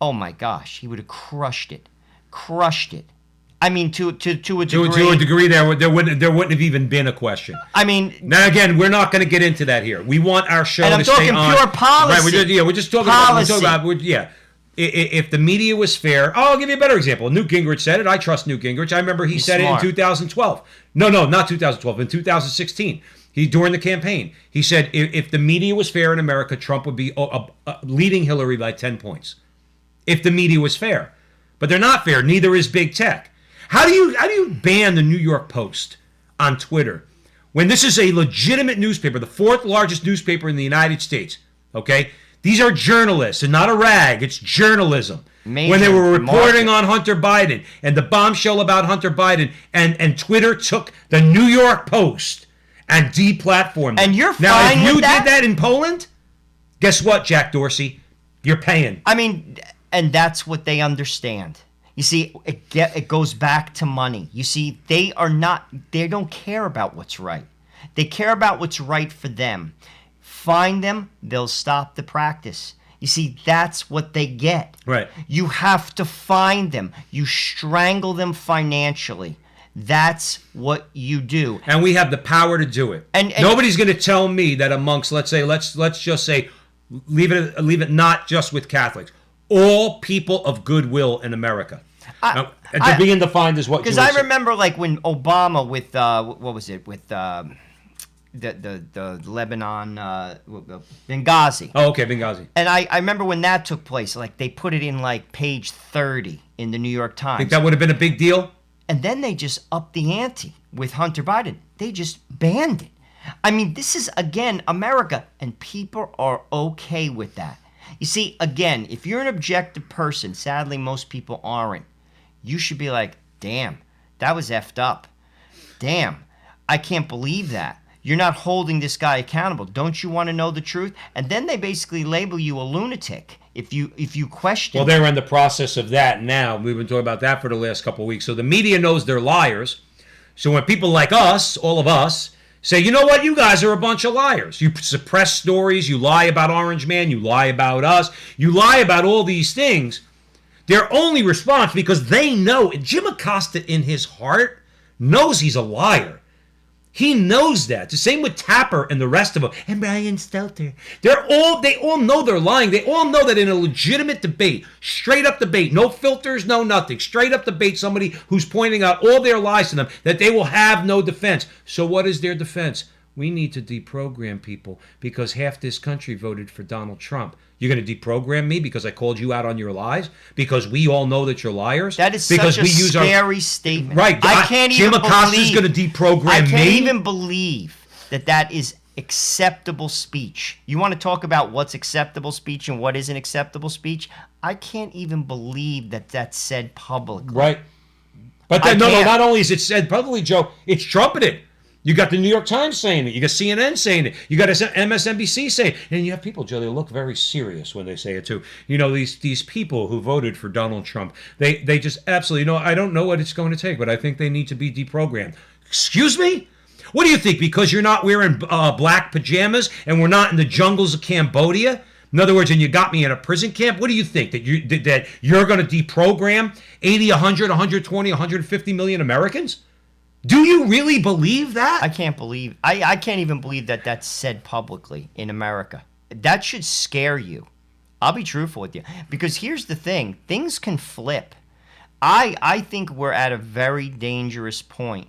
C: oh my gosh, he would have crushed it. Crushed it. I mean, to a degree.
B: To a degree, there wouldn't have even been a question.
C: I mean,
B: now again, we're not going to get into that here. We want our show to stay on.
C: And I'm talking pure policy.
B: Right, we're just talking
C: policy.
B: about. If the media was fair, I'll give you a better example. Newt Gingrich said it. I trust Newt Gingrich. I remember he's said smart. It in 2012. No, not 2012. In 2016, during the campaign, he said if the media was fair in America, Trump would be leading Hillary by 10 points. If the media was fair, but they're not fair. Neither is big tech. How do you ban the New York Post on Twitter when this is a legitimate newspaper, the fourth largest newspaper in the United States? Okay, these are journalists and not a rag. It's journalism. When they were reporting on Hunter Biden and the bombshell about Hunter Biden, and Twitter took the New York Post and deplatformed them.
C: And you're
B: now,
C: fine
B: if you
C: with that?
B: did that in Poland, guess what, Jack Dorsey? You're paying.
C: I mean, and that's what they understand. You see, it goes back to money. You see, they don't care about what's right. They care about what's right for them. Find them, they'll stop the practice. You see, that's what they get.
B: Right.
C: You have to find them. You strangle them financially. That's what you do.
B: And we have the power to do it. And nobody's going to tell me that amongst, let's just say, leave it not just with Catholics, all people of goodwill in America. To be defined as what?
C: Because I remember, like when Obama with what was it with the Lebanon Benghazi.
B: Oh, okay, Benghazi.
C: And I remember when that took place. Like they put it in like page 30 in the New York Times.
B: Think that would have been a big deal?
C: And then they just upped the ante with Hunter Biden. They just banned it. I mean, this is again America, and people are okay with that. You see, again, if you're an objective person, sadly most people aren't. You should be like, damn, that was effed up. Damn, I can't believe that. You're not holding this guy accountable. Don't you want to know the truth? And then they basically label you a lunatic if you question.
B: Well, they're in the process of that now. We've been talking about that for the last couple of weeks. So the media knows they're liars. So when people like us, all of us, say, you know what, you guys are a bunch of liars. You suppress stories. You lie about Orange Man. You lie about us. You lie about all these things. Their only response, because they know, Jim Acosta in his heart knows he's a liar. He knows that. The same with Tapper and the rest of them. And Brian Stelter. They all know they're lying. They all know that in a legitimate debate, straight up debate, no filters, no nothing, straight up debate, somebody who's pointing out all their lies to them, that they will have no defense. So what is their defense? We need to deprogram people because half this country voted for Donald Trump. You're going to deprogram me because I called you out on your lies? Because we all know that you're liars?
C: That is
B: because
C: such a scary statement.
B: Right.
C: I can't
B: Jim
C: even
B: Acosta's
C: believe.
B: going to deprogram me?
C: I can't even believe that is acceptable speech. You want to talk about what's acceptable speech and what isn't acceptable speech? I can't even believe that that's said publicly.
B: Right. But then, no, not only is it said publicly, Joe, it's trumpeted. You got the New York Times saying it. You got CNN saying it. You got MSNBC saying it. And you have people, Joe, they look very serious when they say it, too. You know, these people who voted for Donald Trump, they just absolutely, I don't know what it's going to take, but I think they need to be deprogrammed. Excuse me? What do you think? Because you're not wearing black pajamas and we're not in the jungles of Cambodia? In other words, and you got me in a prison camp? What do you think? That you're going to deprogram 80, 100, 120, 150 million Americans? Do you really believe that?
C: I can't believe. I can't even believe that that's said publicly in America. That should scare you. I'll be truthful with you. Because here's the thing. Things can flip. I think we're at a very dangerous point.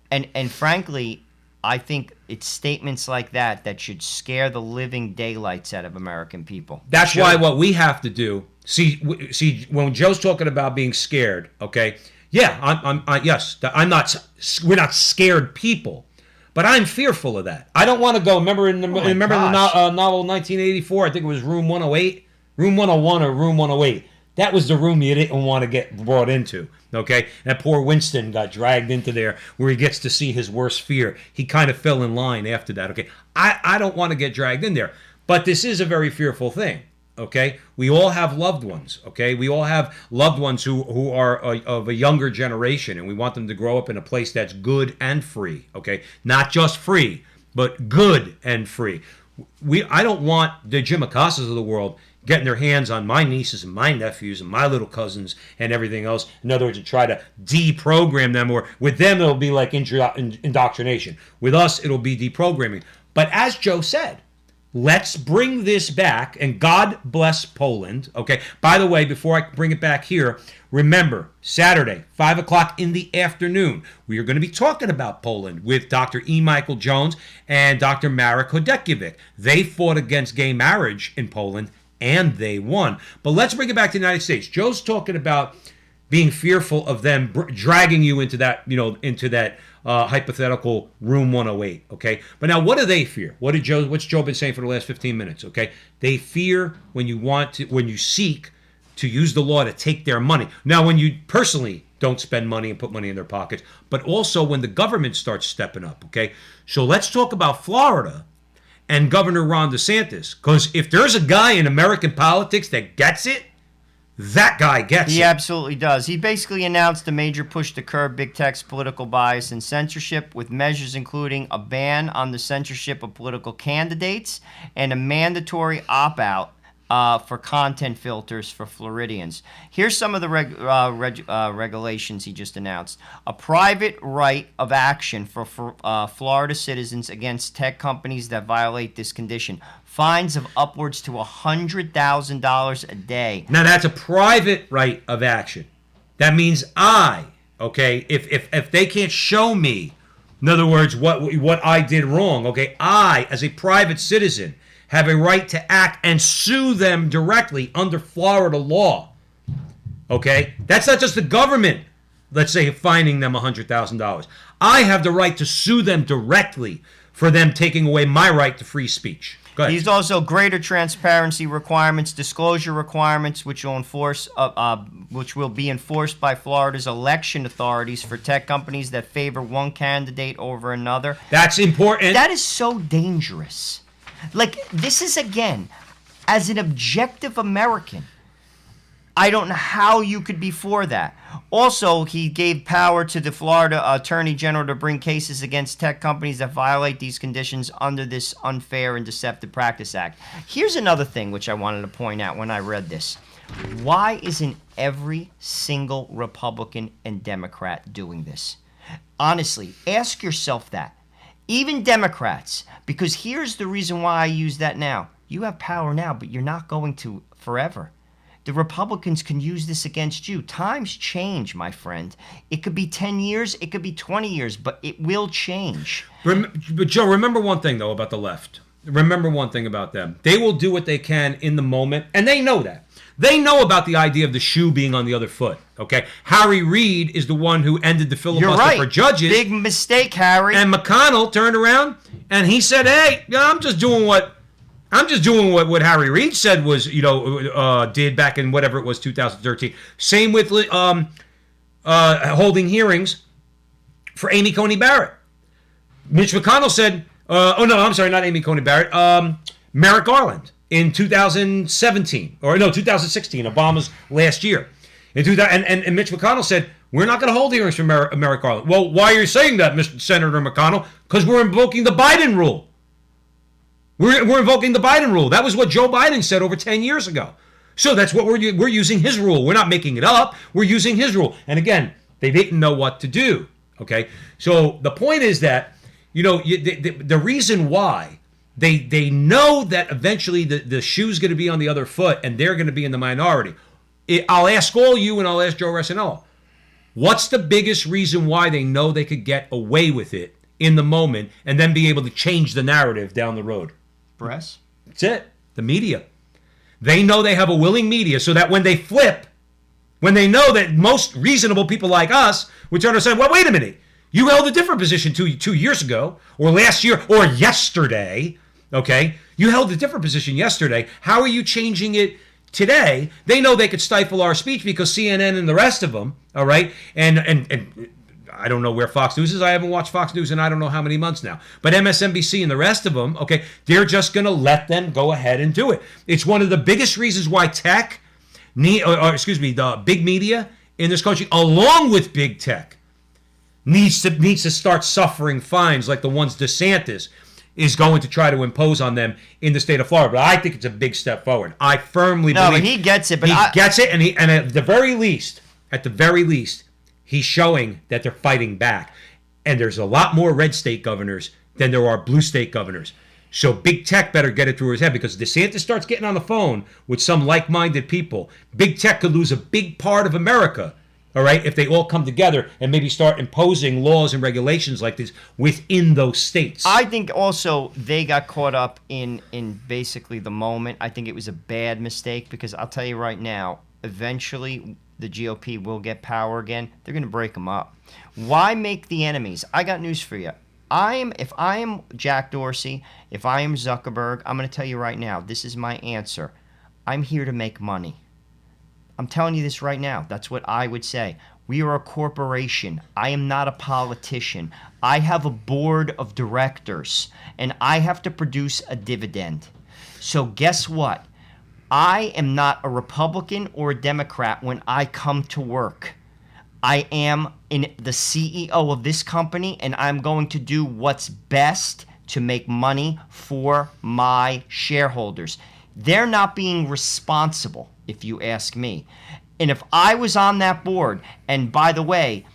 C: And frankly, I think it's statements like that should scare the living daylights out of American people.
B: That's why what we have to do. See, when Joe's talking about being scared, okay? Yeah, I'm not. We're not scared people, but I'm fearful of that. I don't want to go. Remember the novel 1984? I think it was Room 108, Room 101, or Room 108. That was the room you didn't want to get brought into. Okay, and poor Winston got dragged into there where he gets to see his worst fear. He kind of fell in line after that. Okay, I don't want to get dragged in there, but this is a very fearful thing. Okay, we all have loved ones. Okay, we all have loved ones who are of a younger generation, and we want them to grow up in a place that's good and free. Okay, not just free, but good and free. I don't want the Jim Acostas of the world getting their hands on my nieces and my nephews and my little cousins and everything else. In other words, to try to deprogram them, or with them it'll be like indoctrination. With us, it'll be deprogramming. But as Joe said, let's bring this back, and God bless Poland. Okay. By the way, before I bring it back here, remember, Saturday, 5 o'clock in the afternoon, we are going to be talking about Poland with Dr. E. Michael Jones and Dr. Marek Hodeckiewicz. They fought against gay marriage in Poland, and they won. But let's bring it back to the United States. Joe's talking about being fearful of them dragging you into that, hypothetical Room 108, okay? But now, what do they fear? What's Joe been saying for the last 15 minutes, okay? They fear when you seek to use the law to take their money. Now, when you personally don't spend money and put money in their pockets, but also when the government starts stepping up, okay? So let's talk about Florida and Governor Ron DeSantis, because if there's a guy in American politics that gets it, that guy gets it.
C: He absolutely does. He basically announced a major push to curb big tech's political bias and censorship, with measures including a ban on the censorship of political candidates and a mandatory opt-out for content filters for Floridians. Here's some of the regulations he just announced. A private right of action for Florida citizens against tech companies that violate this condition. Fines of upwards to $100,000 a day.
B: Now, that's a private right of action. That means if they can't show me, in other words, what I did wrong, okay, I, as a private citizen, have a right to act and sue them directly under Florida law. Okay? That's not just the government, let's say, fining them $100,000. I have the right to sue them directly for them taking away my right to free speech. Go ahead.
C: These also greater transparency requirements, disclosure requirements, which will be enforced by Florida's election authorities for tech companies that favor one candidate over another.
B: That's important.
C: That is so dangerous. Like, this is, again, as an objective American, I don't know how you could be for that. Also, he gave power to the Florida Attorney General to bring cases against tech companies that violate these conditions under this Unfair and Deceptive Practice Act. Here's another thing which I wanted to point out when I read this. Why isn't every single Republican and Democrat doing this? Honestly, ask yourself that. Even Democrats, because here's the reason why I use that now. You have power now, but you're not going to forever. The Republicans can use this against you. Times change, my friend. It could be 10 years, it could be 20 years, but it will change.
B: But Joe, remember one thing, though, about the left. Remember one thing about them. They will do what they can in the moment, and they know that. They know about the idea of the shoe being on the other foot, okay? Harry Reid is the one who ended the filibuster for judges.
C: Big mistake, Harry.
B: And McConnell turned around and he said, "Hey, I'm just doing what Harry Reid said was, did back in whatever it was, 2013. Same with holding hearings for Amy Coney Barrett. Mitch McConnell said, not Amy Coney Barrett, Merrick Garland in 2016, Obama's last year. And Mitch McConnell said, we're not going to hold hearings for Merrick Garland. Well, why are you saying that, Mr. Senator McConnell? Because we're invoking the Biden rule. We're invoking the Biden rule. That was what Joe Biden said over 10 years ago. So that's what we're using his rule. We're not making it up. We're using his rule. And again, they didn't know what to do. Okay? So the point is that, the reason why they know that eventually the shoe's going to be on the other foot and they're going to be in the minority. I'll ask all you and I'll ask Joe Resinello. What's the biggest reason why they know they could get away with it in the moment and then be able to change the narrative down the road?
C: Press.
B: That's it. The media. They know they have a willing media so that when they flip, when they know that most reasonable people like us would turn and say, well, wait a minute. You held a different position 2 years ago or last year or yesterday, okay? You held a different position yesterday. How are you changing it today? They know they could stifle our speech because CNN and the rest of them, all right? And I don't know where Fox News is. I haven't watched Fox News in I don't know how many months now. But MSNBC and the rest of them, okay, they're just going to let them go ahead and do it. It's one of the biggest reasons why the big media in this country, along with big tech, needs to start suffering fines like the ones DeSantis is going to try to impose on them in the state of Florida. But I think it's a big step forward. I firmly believe.
C: No, he gets it. But
B: he gets it, and at the very least, he's showing that they're fighting back. And there's a lot more red state governors than there are blue state governors. So big tech better get it through his head, because DeSantis starts getting on the phone with some like-minded people. Big tech could lose a big part of America, all right, if they all come together and maybe start imposing laws and regulations like this within those states.
C: I think also they got caught up in basically the moment. I think it was a bad mistake, because I'll tell you right now, eventually the GOP will get power again. They're going to break them up. Why make the enemies? I got news for you. If I am Jack Dorsey, if I am Zuckerberg, I'm going to tell you right now, this is my answer. I'm here to make money. I'm telling you this right now. That's what I would say. We are a corporation. I am not a politician. I have a board of directors, and I have to produce a dividend. So guess what? I am not a Republican or a Democrat when I come to work. I am the CEO of this company, and I'm going to do what's best to make money for my shareholders. They're not being responsible, if you ask me. And if I was on that board, and by the way,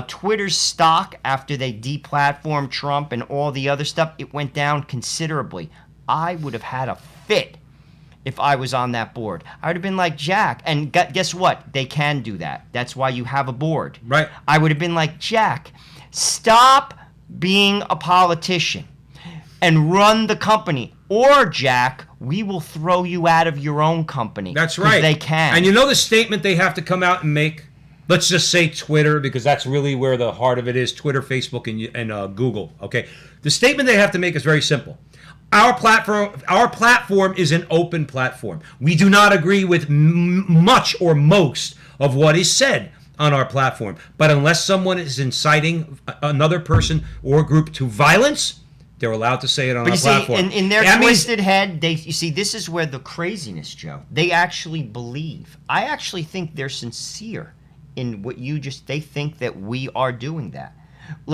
C: Twitter's stock, after they deplatformed Trump and all the other stuff, it went down considerably. I would have had a fit if I was on that board. I would have been like, Jack, and guess what? They can do that. That's why you have a board.
B: Right.
C: I would have been like, Jack, stop being a politician and run the company. Or, Jack, we will throw you out of your own company.
B: That's right.
C: They can.
B: And you know the statement they have to come out and make? Let's just say Twitter, because that's really where the heart of it is. Twitter, Facebook, and Google. Okay. The statement they have to make is very simple. Our platform is an open platform. We do not agree with much or most of what is said on our platform. But unless someone is inciting another person or group to violence, they're allowed to say it on our platform.
C: In their twisted head, this is where the craziness, Joe. They actually believe. I actually think they're sincere in what they think that we are doing that.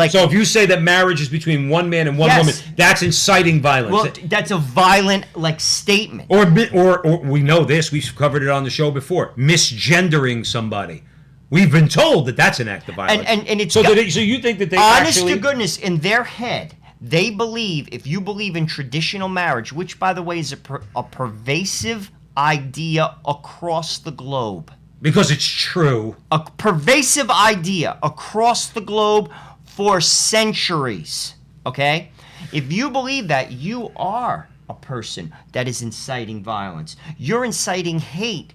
B: So if you say that marriage is between one man and one woman, that's inciting violence.
C: Well, that's a violent statement.
B: Or we know this, we've covered it on the show before, misgendering somebody. We've been told that that's an act of violence.
C: And it's
B: so you think that they
C: honest to goodness, in their head, they believe, if you believe in traditional marriage, which by the way is a pervasive idea across the globe.
B: Because it's true.
C: A pervasive idea across the globe for centuries, okay? If you believe that, you are a person that is inciting violence. You're inciting hate.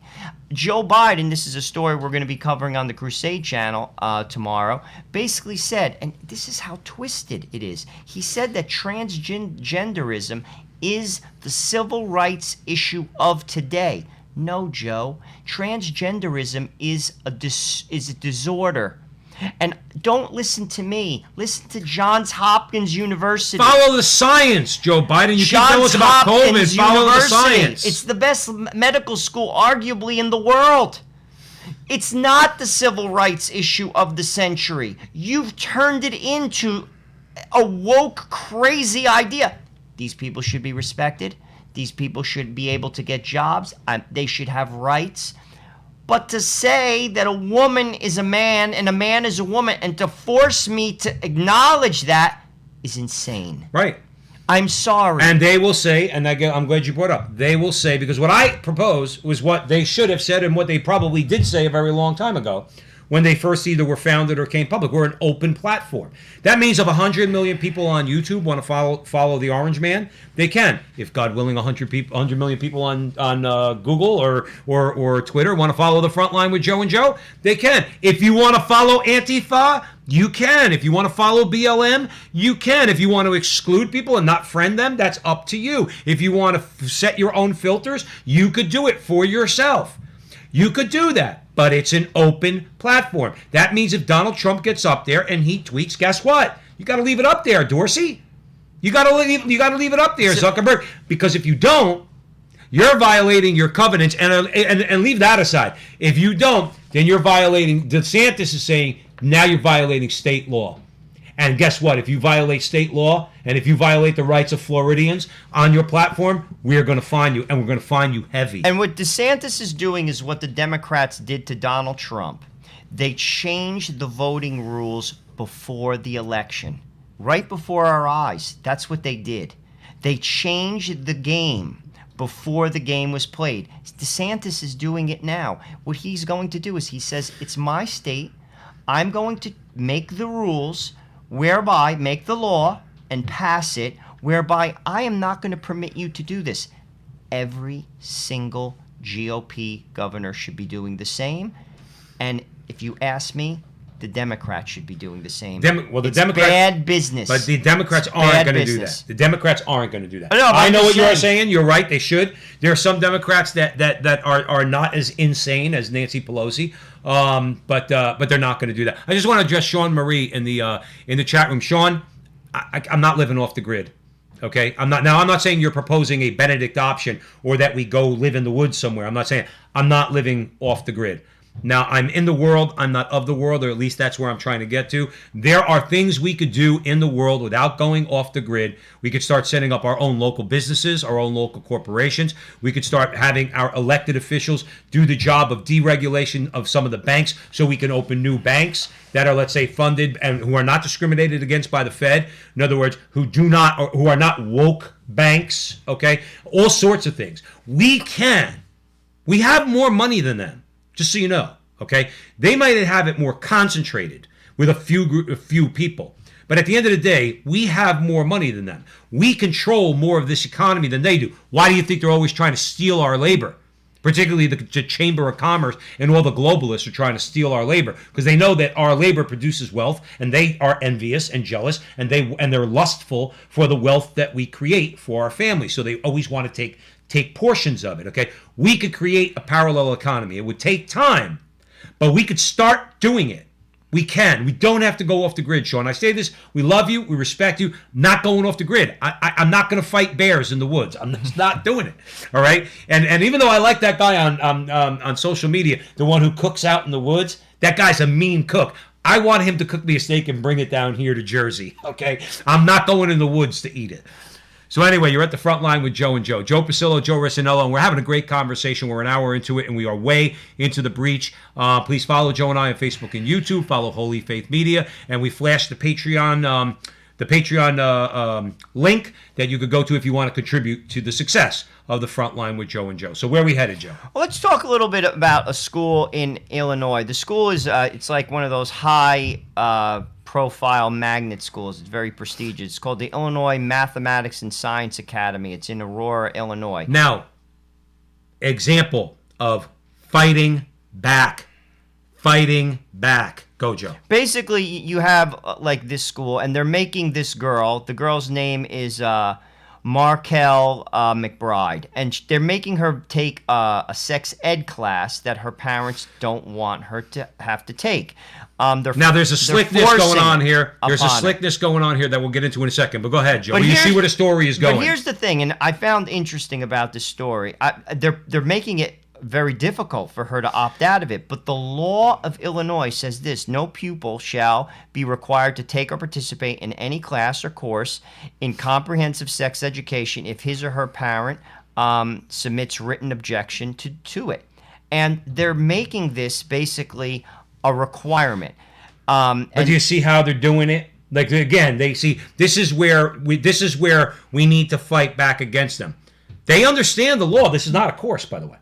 C: Joe Biden, this is a story we're going to be covering on the Crusade channel tomorrow, basically said, and this is how twisted it is, he said that transgenderism is the civil rights issue of today. No, Joe. Transgenderism is a disorder. And don't listen to me. Listen to Johns Hopkins University.
B: Follow the science, Joe Biden. You keep telling us about COVID. Follow the science.
C: It's the best medical school, arguably, in the world. It's not the civil rights issue of the century. You've turned it into a woke, crazy idea. These people should be respected. These people should be able to get jobs. They should have rights. But to say that a woman is a man and a man is a woman, and to force me to acknowledge that, is insane.
B: Right.
C: I'm sorry.
B: And they will say, and I'm glad you brought up, they will say, because what I proposed was what they should have said and what they probably did say a very long time ago when they first either were founded or came public. We're an open platform. That means if 100 million people on YouTube want to follow the Orange Man, they can. If, God willing, 100 million people on Google or Twitter want to follow the Frontline with Joe and Joe, they can. If you want to follow Antifa, you can. If you want to follow BLM, you can. If you want to exclude people and not friend them, that's up to you. If you want to set your own filters, you could do it for yourself. You could do that, but it's an open platform. That means if Donald Trump gets up there and he tweets, guess what? You got to leave it up there, Dorsey. You got to leave it up there, Zuckerberg, because if you don't, you're violating your covenants. And leave that aside. If you don't, then you're violating. DeSantis is saying now you're violating state law. And guess what? If you violate state law and if you violate the rights of Floridians on your platform, we're going to find you, and we're going to find you heavy.
C: And what DeSantis is doing is what the Democrats did to Donald Trump. They changed the voting rules before the election, right before our eyes. That's what they did. They changed the game before the game was played. DeSantis is doing it now. What he's going to do is he says, it's my state. I'm going to make the rules whereby, make the law and pass it, whereby I am not going to permit you to do this. Every single GOP governor should be doing the same. And if you ask me, the Democrats should be doing the same.
B: It's
C: Democrats, bad business.
B: But the Democrats aren't going to do that. The Democrats aren't going to do that.
C: No,
B: I know what you are saying. You're right. They should. There are some Democrats that are not as insane as Nancy Pelosi, but they're not going to do that. I just want to address Sean Marie in the chat room. Sean, I'm not living off the grid. Okay, I'm not saying you're proposing a Benedict option or that we go live in the woods somewhere. I'm not saying I'm not living off the grid. Now, I'm in the world, I'm not of the world, or at least that's where I'm trying to get to. There are things we could do in the world without going off the grid. We could start setting up our own local businesses, our own local corporations. We could start having our elected officials do the job of deregulation of some of the banks so we can open new banks that are, let's say, funded and who are not discriminated against by the Fed. In other words, who are not woke banks, okay? All sorts of things. We have more money than them. Just so you know, okay? They might have it more concentrated with a few people. But at the end of the day, we have more money than them. We control more of this economy than they do. Why do you think they're always trying to steal our labor? Particularly the Chamber of Commerce and all the globalists are trying to steal our labor because they know that our labor produces wealth, and they are envious and jealous, and they're lustful for the wealth that we create for our families. So they always want to take portions of it, okay? We could create a parallel economy. It would take time, but we could start doing it. We can. We don't have to go off the grid, Sean. I say this, we love you, we respect you, not going off the grid. I'm not going to fight bears in the woods. I'm just not doing it, all right? And even though I like that guy on social media, the one who cooks out in the woods, that guy's a mean cook. I want him to cook me a steak and bring it down here to Jersey, okay? I'm not going in the woods to eat it. So anyway, you're at the front line with Joe and Joe. Joe Pasillo, Joe Rissinello, and we're having a great conversation. We're an hour into it, and we are way into the breach. Please follow Joe and I on Facebook and YouTube. Follow Holy Faith Media, and we flashed the Patreon the Patreon link that you could go to if you want to contribute to the success of the Frontline with Joe and Joe. So where are we headed, Joe?
C: Well, let's talk a little bit about a school in Illinois. The school is it's like one of those high profile magnet schools. It's very prestigious. It's called the Illinois Mathematics and Science Academy. It's in Aurora, Illinois.
B: Now, example of fighting back. Fighting back. Go, Joe.
C: Basically, you have like this school, and they're making this girl. The girl's name is Markel McBride, and they're making her take a sex ed class that her parents don't want her to have to take.
B: Now, there's a slickness going on here. There's a slickness going on here that we'll get into in a second. But go ahead, Joe. You see where the story is going.
C: But here's the thing, and I found interesting about this story. They're making it very difficult for her to opt out of it. But the law of Illinois says this: no pupil shall be required to take or participate in any class or course in comprehensive sex education if his or her parent submits written objection to it. And they're making this basically a requirement.
B: But do you see how they're doing it? Like, again, they see this is where we need to fight back against them. They understand the law. This is not a course, by the way.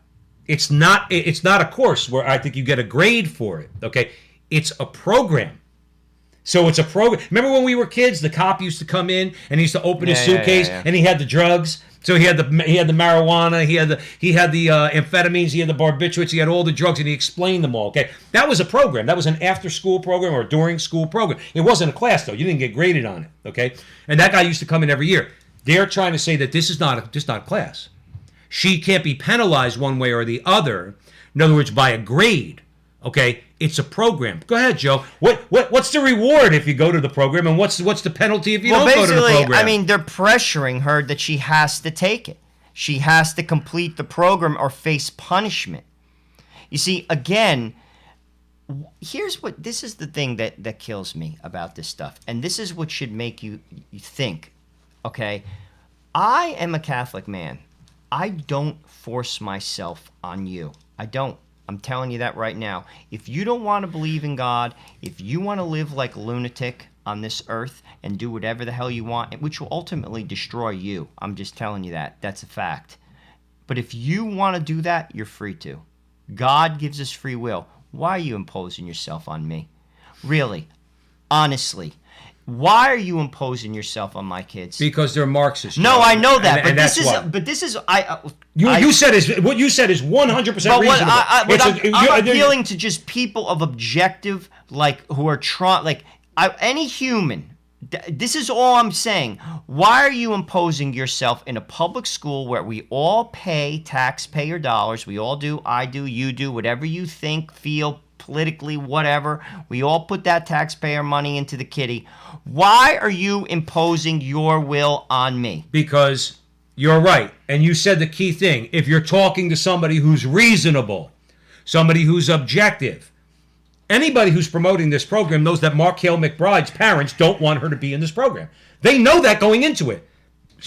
B: It's not a course where I think you get a grade for it, okay? It's a program. So it's a program. Remember when we were kids, the cop used to come in and he used to open his suitcase and he had the drugs. So he had the marijuana, he had the amphetamines, he had the barbiturates, he had all the drugs, and he explained them all, okay? That was a program. That was an after-school program or a during-school program. It wasn't a class, though. You didn't get graded on it, okay? And that guy used to come in every year. They're trying to say that this is not a class. She can't be penalized one way or the other. In other words, by a grade. Okay, it's a program. Go ahead, Joe. What's the reward if you go to the program, and what's the penalty if you don't go to the program?
C: I mean, they're pressuring her that she has to take it. She has to complete the program or face punishment. You see, again, this is the thing that kills me about this stuff, and this is what should make you think. Okay, I am a Catholic man. I don't force myself on you. I don't. I'm telling you that right now. If you don't want to believe in God, if you want to live like a lunatic on this earth and do whatever the hell you want, which will ultimately destroy you, I'm just telling you that. That's a fact. But if you want to do that, you're free to. God gives us free will. Why are you imposing yourself on me? Really, honestly. Why are you imposing yourself on my kids?
B: Because they're Marxists.
C: No, I know that,
B: and
C: but this is
B: what you said is 100% reasonable.
C: I'm appealing to just people of objective, like who are trying, like any human. This is all I'm saying. Why are you imposing yourself in a public school where we all pay taxpayer dollars? We all do. I do. You do. Whatever you think, feel, politically, whatever. We all put that taxpayer money into the kitty. Why are you imposing your will on me?
B: Because you're right. And you said the key thing. If you're talking to somebody who's reasonable, somebody who's objective, anybody who's promoting this program knows that Markel McBride's parents don't want her to be in this program. They know that going into it.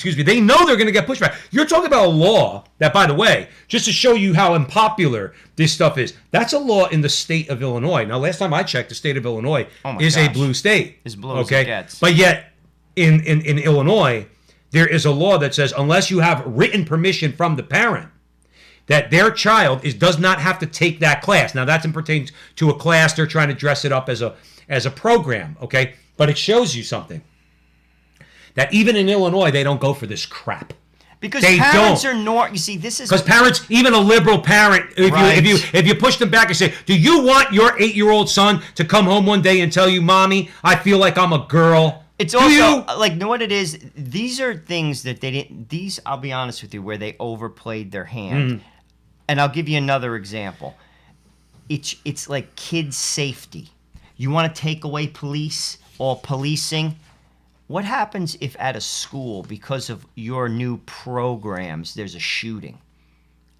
B: They know they're going to get pushback. You're talking about a law that, by the way, just to show you how unpopular this stuff is, that's a law in the state of Illinois. Now, last time I checked, the state of Illinois is a blue state.
C: As blue as it gets.
B: But yet, in Illinois, there is a law that says unless you have written permission from the parent, that their child does not have to take that class. Now, that pertains to a class. They're trying to dress it up as a program, okay? But it shows you something. That even in Illinois, they don't go for this crap.
C: Because parents are you see, this is
B: because parents, even a liberal parent, if you push them back and say, "Do you want your 8-year-old son to come home one day and tell you, Mommy, I feel like I'm a girl"?
C: It's also like, know what it is? These are things that they didn't. These, I'll be honest with you, where they overplayed their hand. And I'll give you another example. It's like kids' safety. You want to take away police or policing? What happens if at a school, because of your new programs, there's a shooting?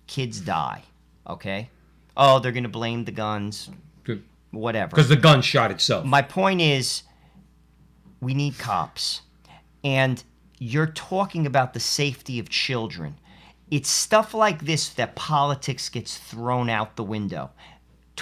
C: Kids die, okay? Oh, they're going to blame the guns, whatever.
B: Because the gun shot itself.
C: My point is, we need cops. And you're talking about the safety of children. It's stuff like this that politics gets thrown out the window.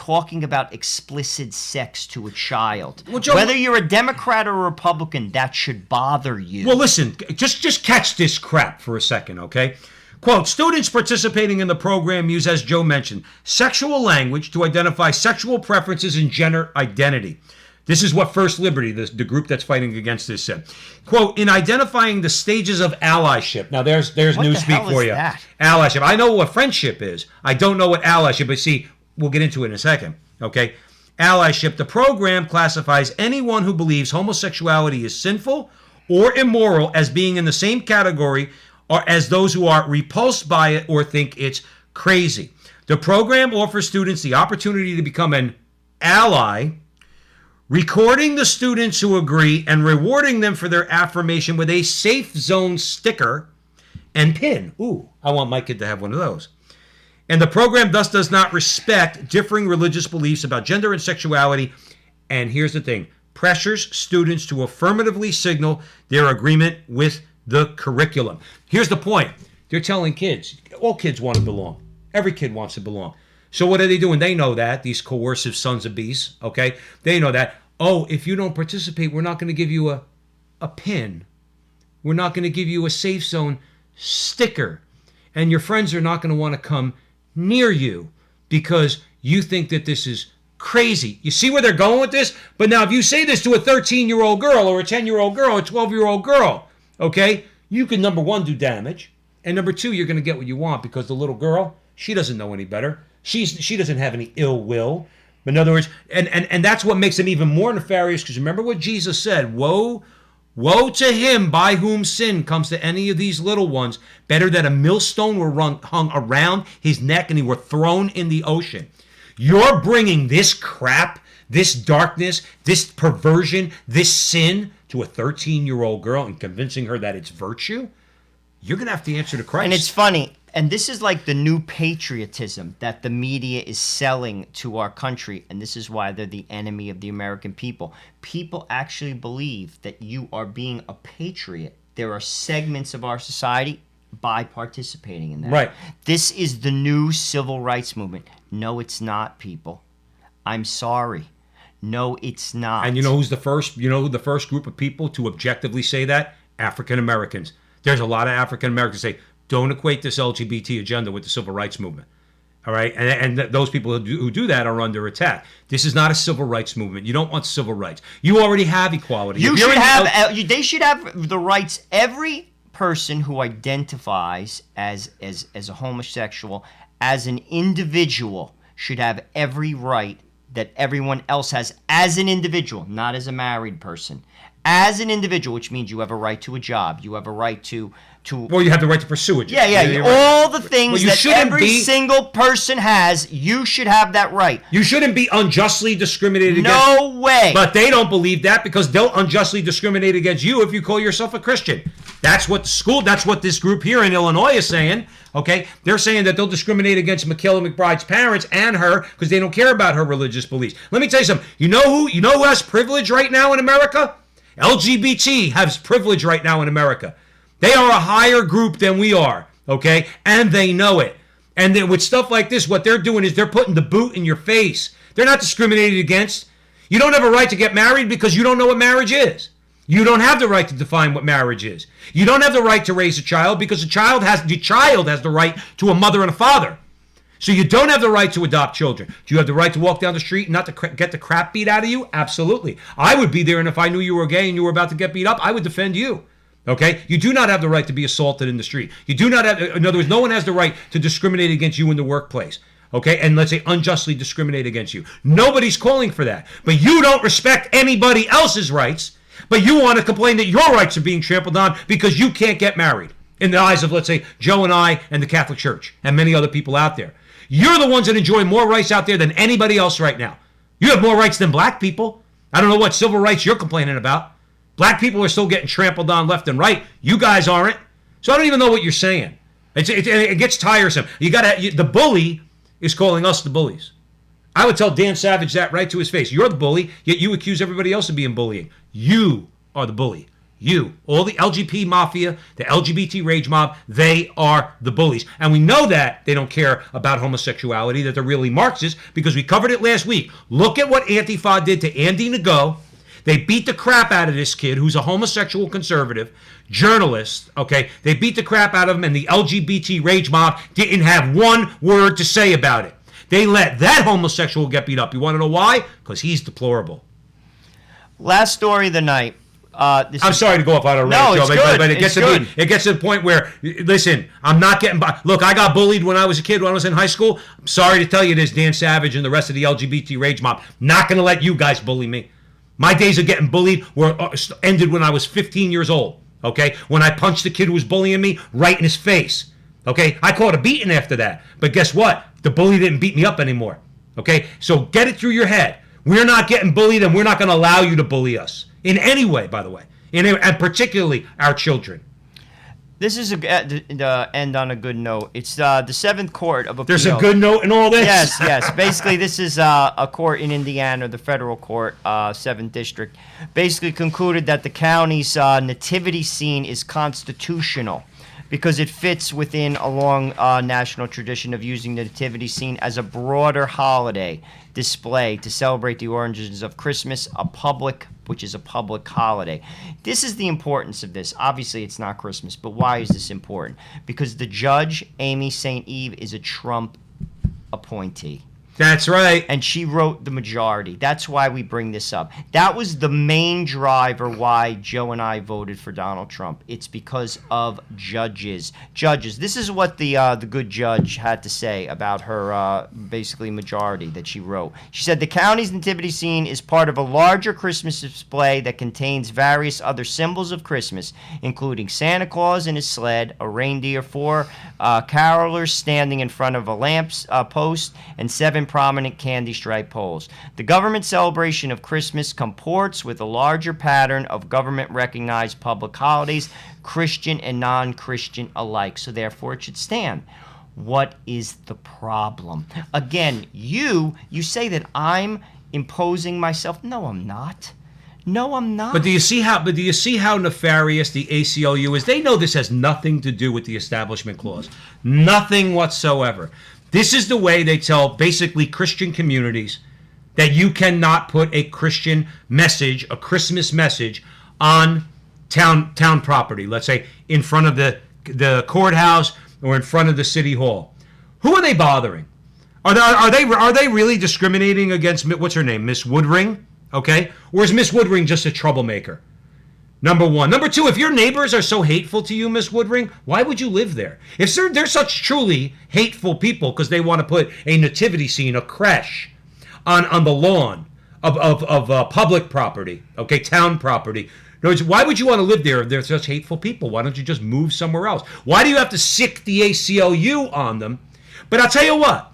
C: talking about explicit sex to a child.
B: Well, Joe,
C: whether you're a Democrat or a Republican, that should bother you.
B: Well, listen, just catch this crap for a second, okay? Quote, students participating in the program use, as Joe mentioned, sexual language to identify sexual preferences and gender identity. This is what First Liberty, the group that's fighting against this, said. Quote, in identifying the stages of allyship. Now, there's newspeak for you.
C: That?
B: Allyship. I know what friendship is. I don't know what allyship, but see, we'll get into it in a second, okay? Allyship. The program classifies anyone who believes homosexuality is sinful or immoral as being in the same category or as those who are repulsed by it or think it's crazy. The program offers students the opportunity to become an ally, recording the students who agree and rewarding them for their affirmation with a safe zone sticker and pin. Ooh, I want my kid to have one of those. And the program thus does not respect differing religious beliefs about gender and sexuality. And here's the thing, pressures students to affirmatively signal their agreement with the curriculum. Here's the point. They're telling kids, all kids want to belong. Every kid wants to belong. So what are they doing? They know that, these coercive sons of beasts, okay? They know that. Oh, if you don't participate, we're not going to give you a pin. We're not going to give you a safe zone sticker. And your friends are not going to want to come near you because you think that this is crazy. You see where they're going with this? But now if you say this to a 13-year-old girl or a 10-year-old girl or a 12-year-old girl, okay, you can, number one, do damage. And number two, you're going to get what you want because the little girl, she doesn't know any better. She doesn't have any ill will. In other words, and that's what makes it even more nefarious, because remember what Jesus said, woe to him by whom sin comes to any of these little ones. Better that a millstone were hung around his neck and he were thrown in the ocean. You're bringing this crap, this darkness, this perversion, this sin to a 13-year-old girl and convincing her that it's virtue? You're going to have to answer to Christ.
C: And it's funny. And this is like the new patriotism that the media is selling to our country. And this is why they're the enemy of the American people. People actually believe that you are being a patriot. There are segments of our society by participating in that.
B: Right.
C: This is the new civil rights movement. No, it's not, people. I'm sorry. No, it's not.
B: And you know who's the first? You know who the first group of people to objectively say that? African Americans. There's a lot of African Americans say, don't equate this LGBT agenda with the civil rights movement. All right? And those people who do that are under attack. This is not a civil rights movement. You don't want civil rights. You already have equality.
C: They should have the rights. Every person who identifies as a homosexual, as an individual, should have every right that everyone else has as an individual, not as a married person. As an individual, which means you have a right to a job. You have a right to
B: well, you have the right to pursue it.
C: Yeah. All the things that every single person has, you should have that right.
B: You shouldn't be unjustly discriminated against.
C: No way.
B: But they don't believe that because they'll unjustly discriminate against you if you call yourself a Christian. That's what this group here in Illinois is saying. Okay? They're saying that they'll discriminate against Michaela McBride's parents and her because they don't care about her religious beliefs. Let me tell you something. You know who has privilege right now in America? LGBT has privilege right now in America. They are a higher group than we are, okay? And they know it. And then with stuff like this, what they're doing is they're putting the boot in your face. They're not discriminated against. You don't have a right to get married because you don't know what marriage is. You don't have the right to define what marriage is. You don't have the right to raise a child because the child has the right to a mother and a father. So you don't have the right to adopt children. Do you have the right to walk down the street and not to get the crap beat out of you? Absolutely. I would be there, and if I knew you were gay and you were about to get beat up, I would defend you. Okay? You do not have the right to be assaulted in the street. You do not have, in other words, no one has the right to discriminate against you in the workplace. Okay? And let's say unjustly discriminate against you. Nobody's calling for that. But you don't respect anybody else's rights, but you want to complain that your rights are being trampled on because you can't get married in the eyes of, let's say, Joe and I and the Catholic Church and many other people out there. You're the ones that enjoy more rights out there than anybody else right now. You have more rights than black people. I don't know what civil rights you're complaining about. Black people are still getting trampled on left and right. You guys aren't. So I don't even know what you're saying. It gets tiresome. The bully is calling us the bullies. I would tell Dan Savage that right to his face. You're the bully, yet you accuse everybody else of being bullying. You are the bully. You. All the LGBT mafia, the LGBT rage mob, they are the bullies. And we know that they don't care about homosexuality, that they're really Marxists, because we covered it last week. Look at what Antifa did to Andy Ngo. They beat the crap out of this kid who's a homosexual conservative journalist, okay? They beat the crap out of him, and the LGBT rage mob didn't have one word to say about it. They let that homosexual get beat up. You want to know why? Because he's deplorable.
C: Last story of the night.
B: I'm sorry to go up on a rant,
C: Joe,
B: but it gets to the point where, listen, I'm not getting by. Look, I got bullied when I was a kid, when I was in high school. I'm sorry to tell you this, Dan Savage and the rest of the LGBT rage mob. Not going to let you guys bully me. My days of getting bullied ended when I was 15 years old, okay? When I punched the kid who was bullying me right in his face, okay? I caught a beating after that. But guess what? The bully didn't beat me up anymore, okay? So get it through your head. We're not getting bullied, and we're not going to allow you to bully us. In any way, by the way, and particularly our children.
C: This is end on a good note. It's the Seventh Court of Appeal.
B: There's a good note in all this?
C: Yes. Basically, this is a court in Indiana, the federal court, 7th District, basically concluded that the county's nativity scene is constitutional because it fits within a long national tradition of using the nativity scene as a broader holiday display to celebrate the origins of Christmas, which is a public holiday. This is the importance of this. Obviously, it's not Christmas, but why is this important? Because the judge, Amy St. Eve, is a Trump appointee.
B: That's right.
C: And she wrote the majority. That's why we bring this up. That was the main driver why Joe and I voted for Donald Trump. It's because of judges. Judges. This is what the good judge had to say about her basically majority that she wrote. She said the county's nativity scene is part of a larger Christmas display that contains various other symbols of Christmas, including Santa Claus in his sled, a reindeer, 4 carolers standing in front of a lamp post, and 7 prominent candy-striped poles. The government celebration of Christmas comports with a larger pattern of government-recognized public holidays, Christian and non-Christian alike, so therefore it should stand. What is the problem? Again, you say that I'm imposing myself. No, I'm not. No, I'm not.
B: But do you see how nefarious the ACLU is? They know this has nothing to do with the Establishment Clause. Nothing whatsoever. This is the way they tell basically Christian communities that you cannot put a Christian message, a Christmas message, on town property. Let's say in front of the courthouse or in front of the city hall. Who are they bothering? Are they really discriminating against, what's her name, Miss Woodring? Okay, or is Miss Woodring just a troublemaker? Number one. Number two, if your neighbors are so hateful to you, Miss Woodring, why would you live there? If they're such truly hateful people because they want to put a nativity scene, a creche, on the lawn of public property, okay, town property, in other words, why would you want to live there if they're such hateful people? Why don't you just move somewhere else? Why do you have to sick the ACLU on them? But I'll tell you what,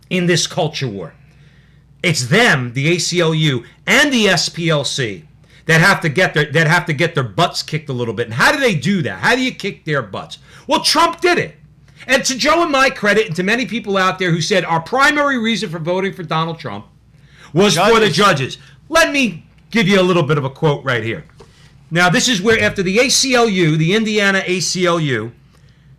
B: in this culture war, it's them, the ACLU, and the SPLC, that have to get their butts kicked a little bit. And how do they do that? How do you kick their butts? Well, Trump did it. And to Joe and my credit, and to many people out there who said our primary reason for voting for Donald Trump was for the judges. Let me give you a little bit of a quote right here. Now, this is where after the ACLU, the Indiana ACLU,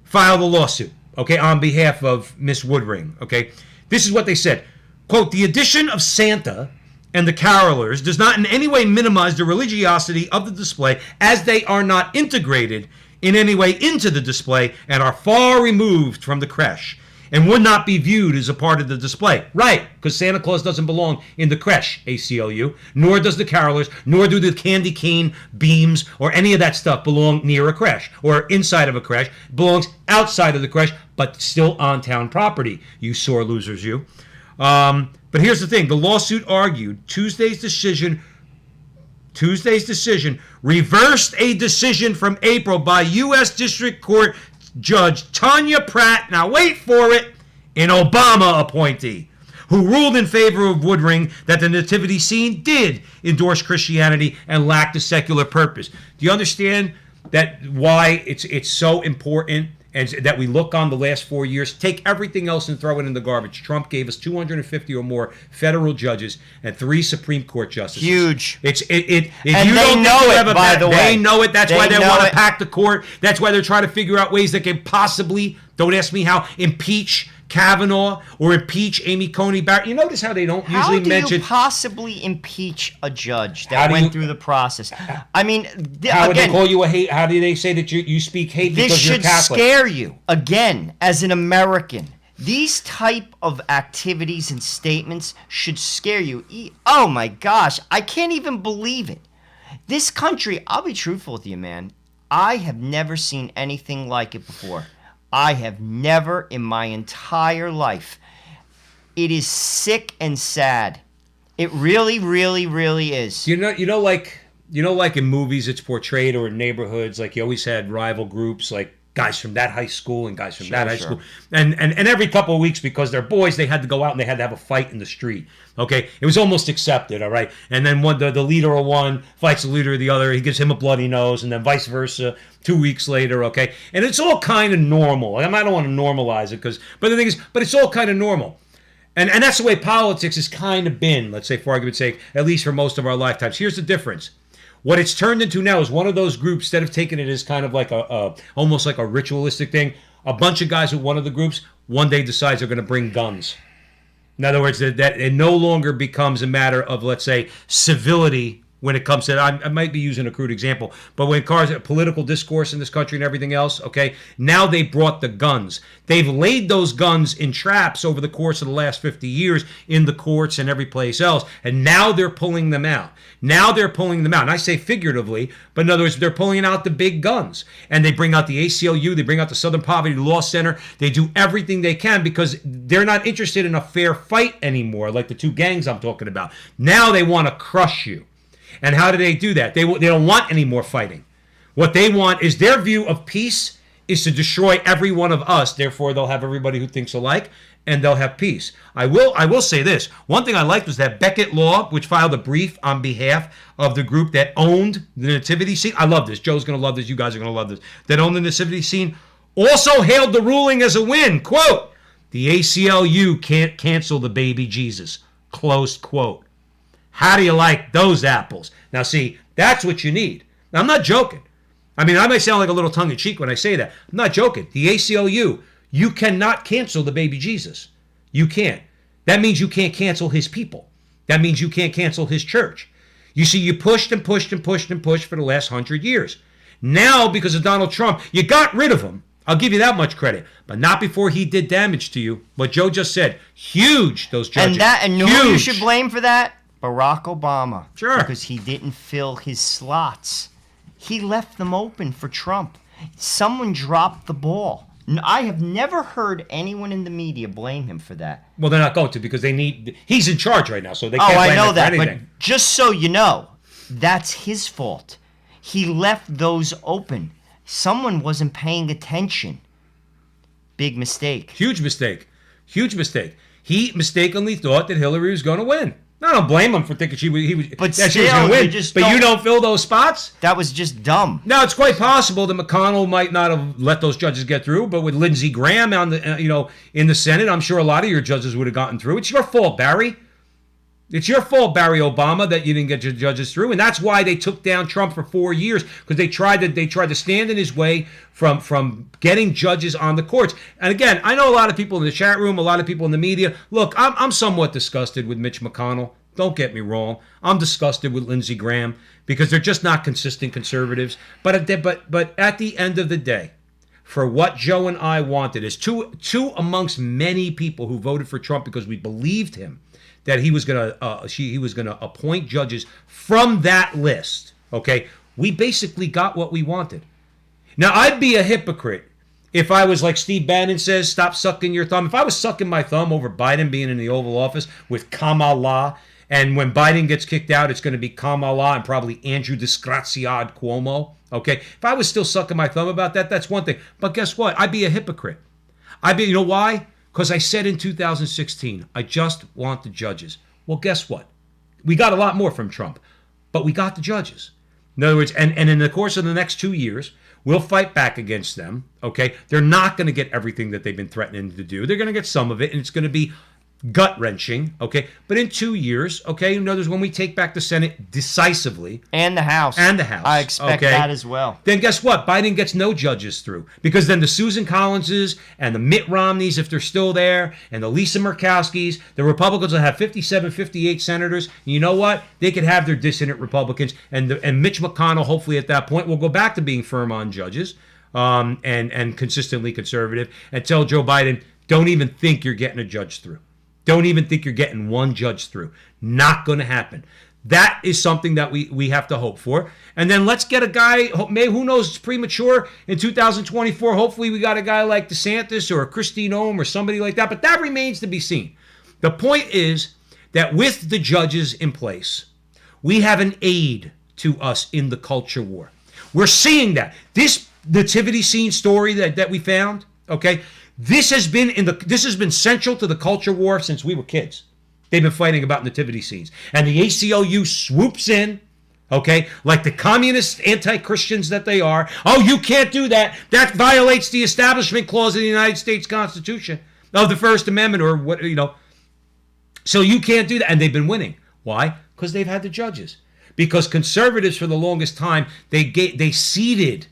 B: filed a lawsuit, okay, on behalf of Miss Woodring, okay, this is what they said. Quote, the addition of Santa and the carolers does not in any way minimize the religiosity of the display, as they are not integrated in any way into the display and are far removed from the creche and would not be viewed as a part of the display. Right, because Santa Claus doesn't belong in the creche, ACLU, nor does the carolers, nor do the candy cane beams or any of that stuff belong near a creche or inside of a creche. It belongs outside of the creche, but still on town property, you sore losers, you. But here's the thing. The lawsuit argued Tuesday's decision reversed a decision from April by U.S. District Court Judge Tanya Pratt, now wait for it, an Obama appointee, who ruled in favor of Woodring that the nativity scene did endorse Christianity and lacked a secular purpose. Do you understand that why it's so important and that we look on the last 4 years, take everything else and throw it in the garbage. Trump gave us 250 or more federal judges and 3 Supreme Court justices.
C: Huge.
B: If
C: And
B: you
C: they
B: don't
C: know
B: think
C: it, by the way.
B: They know it. That's
C: They
B: why they
C: know
B: want to
C: it.
B: pack the court. That's why they're trying to figure out ways that can possibly, don't ask me how, impeach Kavanaugh or impeach Amy Coney Barrett. You notice how they don't usually mention.
C: How do you possibly impeach a judge
B: How
C: that
B: do
C: went
B: you-
C: through the process? I mean,
B: How would they
C: again,
B: call you a hate? How do they say that you speak hate
C: this
B: because you're
C: should
B: Catholic?
C: scare you. Again, as an American, these type of activities and statements should scare you. Oh my gosh, I can't even believe it. This country, I'll be truthful with you, man. I have never seen anything like it before. I have never in my entire life. It is sick and sad. It really, really, really is.
B: You know, like in movies, it's portrayed, or in neighborhoods, like you always had rival groups, like guys from that high school and guys from that high school, and every couple of weeks, because they're boys, they had to go out and they had to have a fight in the street. Okay, it was almost accepted, all right. And then the leader of one fights the leader of the other. He gives him a bloody nose, and then vice versa. 2 weeks later, okay, and it's all kind of normal. I don't want to normalize it, but the thing is, it's all kind of normal. And that's the way politics has kind of been, let's say, for argument's sake, at least for most of our lifetimes. Here's the difference. What it's turned into now is one of those groups, instead of taking it as kind of like almost like a ritualistic thing, a bunch of guys with one of the groups one day decides they're going to bring guns. In other words, that it no longer becomes a matter of, let's say, civility when it comes to, I might be using a crude example, but when it comes to political discourse in this country and everything else, okay, now they brought the guns. They've laid those guns in traps over the course of the last 50 years in the courts and every place else, and now they're pulling them out. And I say figuratively, but in other words, they're pulling out the big guns. And they bring out the ACLU, they bring out the Southern Poverty Law Center, they do everything they can because they're not interested in a fair fight anymore, like the 2 gangs I'm talking about. Now they want to crush you. And how do they do that? They don't want any more fighting. What they want is their view of peace is to destroy every one of us. Therefore, they'll have everybody who thinks alike, and they'll have peace. I will say this. One thing I liked was that Beckett Law, which filed a brief on behalf of the group that owned the nativity scene. I love this. Joe's going to love this. You guys are going to love this. That owned the nativity scene also hailed the ruling as a win. Quote, the ACLU can't cancel the baby Jesus. Close quote. How do you like those apples? Now, see, that's what you need. Now, I'm not joking. I mean, I might sound like a little tongue-in-cheek when I say that. I'm not joking. The ACLU, you cannot cancel the baby Jesus. You can't. That means you can't cancel his people. That means you can't cancel his church. You see, you pushed and pushed and pushed and pushed for the last 100 years. Now, because of Donald Trump, you got rid of him. I'll give you that much credit, but not before he did damage to you. What Joe just said, huge, those judges.
C: And who you should blame for that? Barack Obama.
B: Sure.
C: Because he didn't fill his slots. He left them open for Trump. Someone dropped the ball. I have never heard anyone in the media blame him for that.
B: Well, they're not going to because he's in charge right now, so they can't blame
C: I know
B: him for
C: that,
B: anything.
C: but just so you know, that's his fault. He left those open. Someone wasn't paying attention. Big mistake.
B: Huge mistake. Huge mistake. He mistakenly thought that Hillary was going to win. I don't blame him for thinking she was going to win. But you don't fill those spots?
C: That was just dumb.
B: Now, it's quite possible that McConnell might not have let those judges get through, but with Lindsey Graham on the in the Senate, I'm sure a lot of your judges would have gotten through. It's your fault, Barry. It's your fault, Barry Obama, that you didn't get your judges through, and that's why they took down Trump for 4 years, because they tried to stand in his way from getting judges on the courts. And again, I know a lot of people in the chat room, a lot of people in the media. Look, I'm somewhat disgusted with Mitch McConnell. Don't get me wrong. I'm disgusted with Lindsey Graham because they're just not consistent conservatives. But at the end of the day, for what Joe and I wanted, is two amongst many people who voted for Trump because we believed him that he was going to appoint judges from that list. Okay, we basically got what we wanted. Now, I'd be a hypocrite if I was like Steve Bannon says, stop sucking your thumb. If I was sucking my thumb over Biden being in the Oval Office with Kamala, and when Biden gets kicked out, it's going to be Kamala and probably Andrew Disgraziad Cuomo. Okay, if I was still sucking my thumb about that, that's one thing. But guess what? I'd be a hypocrite. You know why? Because I said in 2016, I just want the judges. Well, guess what? We got a lot more from Trump, but we got the judges. In other words, and in the course of the next 2 years, We'll fight back against them, okay? They're not going to get everything that they've been threatening to do. They're going to get some of it, and it's going to be gut-wrenching, okay? But in 2 years, okay, in other words, when we take back the Senate decisively.
C: And the House.
B: I
C: expect that as well.
B: Then guess what? Biden gets no judges through. Because then the Susan Collinses and the Mitt Romneys, if they're still there, and the Lisa Murkowskis, the Republicans will have 57, 58 senators. And you know what? They could have their dissident Republicans. And Mitch McConnell, hopefully at that point, will go back to being firm on judges and consistently conservative and tell Joe Biden, don't even think you're getting a judge through. Don't even think you're getting one judge through. Not going to happen. That is something that we have to hope for. And then let's get a guy, who knows, it's premature in 2024. Hopefully we got a guy like DeSantis or a Kristi Noem or somebody like that. But that remains to be seen. The point is that with the judges in place, we have an aid to us in the culture war. We're seeing that. This nativity scene story that we found, okay, this has been central to the culture war since we were kids. They've been fighting about nativity scenes. And the ACLU swoops in, okay, like the communist anti-Christians that they are. Oh, you can't do that. That violates the Establishment Clause of the United States Constitution of the First Amendment or what, you know. So you can't do that. And they've been winning. Why? Because they've had the judges. Because conservatives for the longest time, they ceded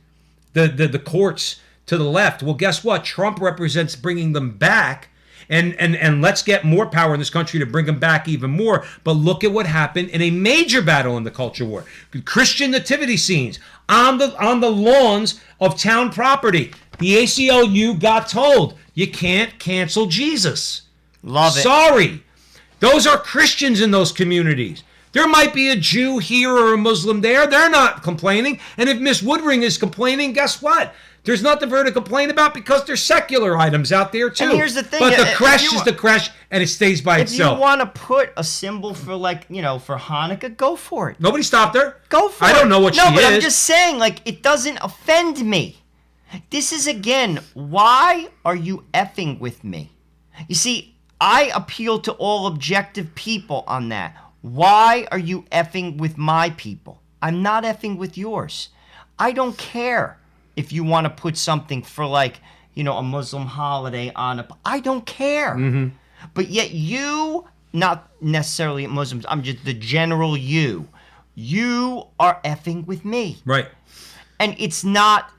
B: the courts to the left. Well, guess what? Trump represents bringing them back, and let's get more power in this country to bring them back even more. But look at what happened in a major battle in the culture war. Christian nativity scenes on the lawns of town property. The ACLU got told, you can't cancel Jesus.
C: Love it.
B: Sorry. Those are Christians in those communities. There might be a Jew here or a Muslim there. They're not complaining. And if Miss Woodring is complaining, guess what? There's nothing for her to complain about because there's secular items out there too.
C: And here's the thing.
B: But the creche is the creche and it stays by itself.
C: If you want to put a symbol for for Hanukkah, go for it.
B: Nobody stopped her.
C: Go for it.
B: I don't know what she is.
C: No, but I'm just saying, it doesn't offend me. This is, again, why are you effing with me? You see, I appeal to all objective people on that. Why are you effing with my people? I'm not effing with yours. I don't care if you want to put something for a Muslim holiday on it. I don't care. Mm-hmm. But yet you, not necessarily Muslims, I'm just the general you are effing with me.
B: Right.
C: And it's not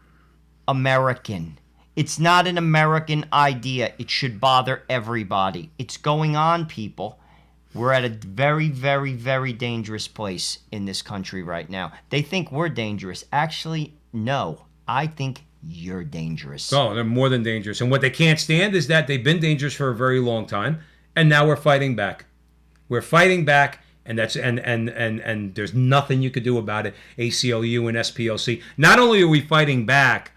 C: American. It's not an American idea. It should bother everybody. It's going on, people. We're at a very, very, very dangerous place in this country right now. They think we're dangerous. Actually, no. I think you're dangerous.
B: Oh, they're more than dangerous. And what they can't stand is that they've been dangerous for a very long time, and now we're fighting back. We're fighting back, and that's and there's nothing you could do about it. ACLU and SPLC. Not only are we fighting back,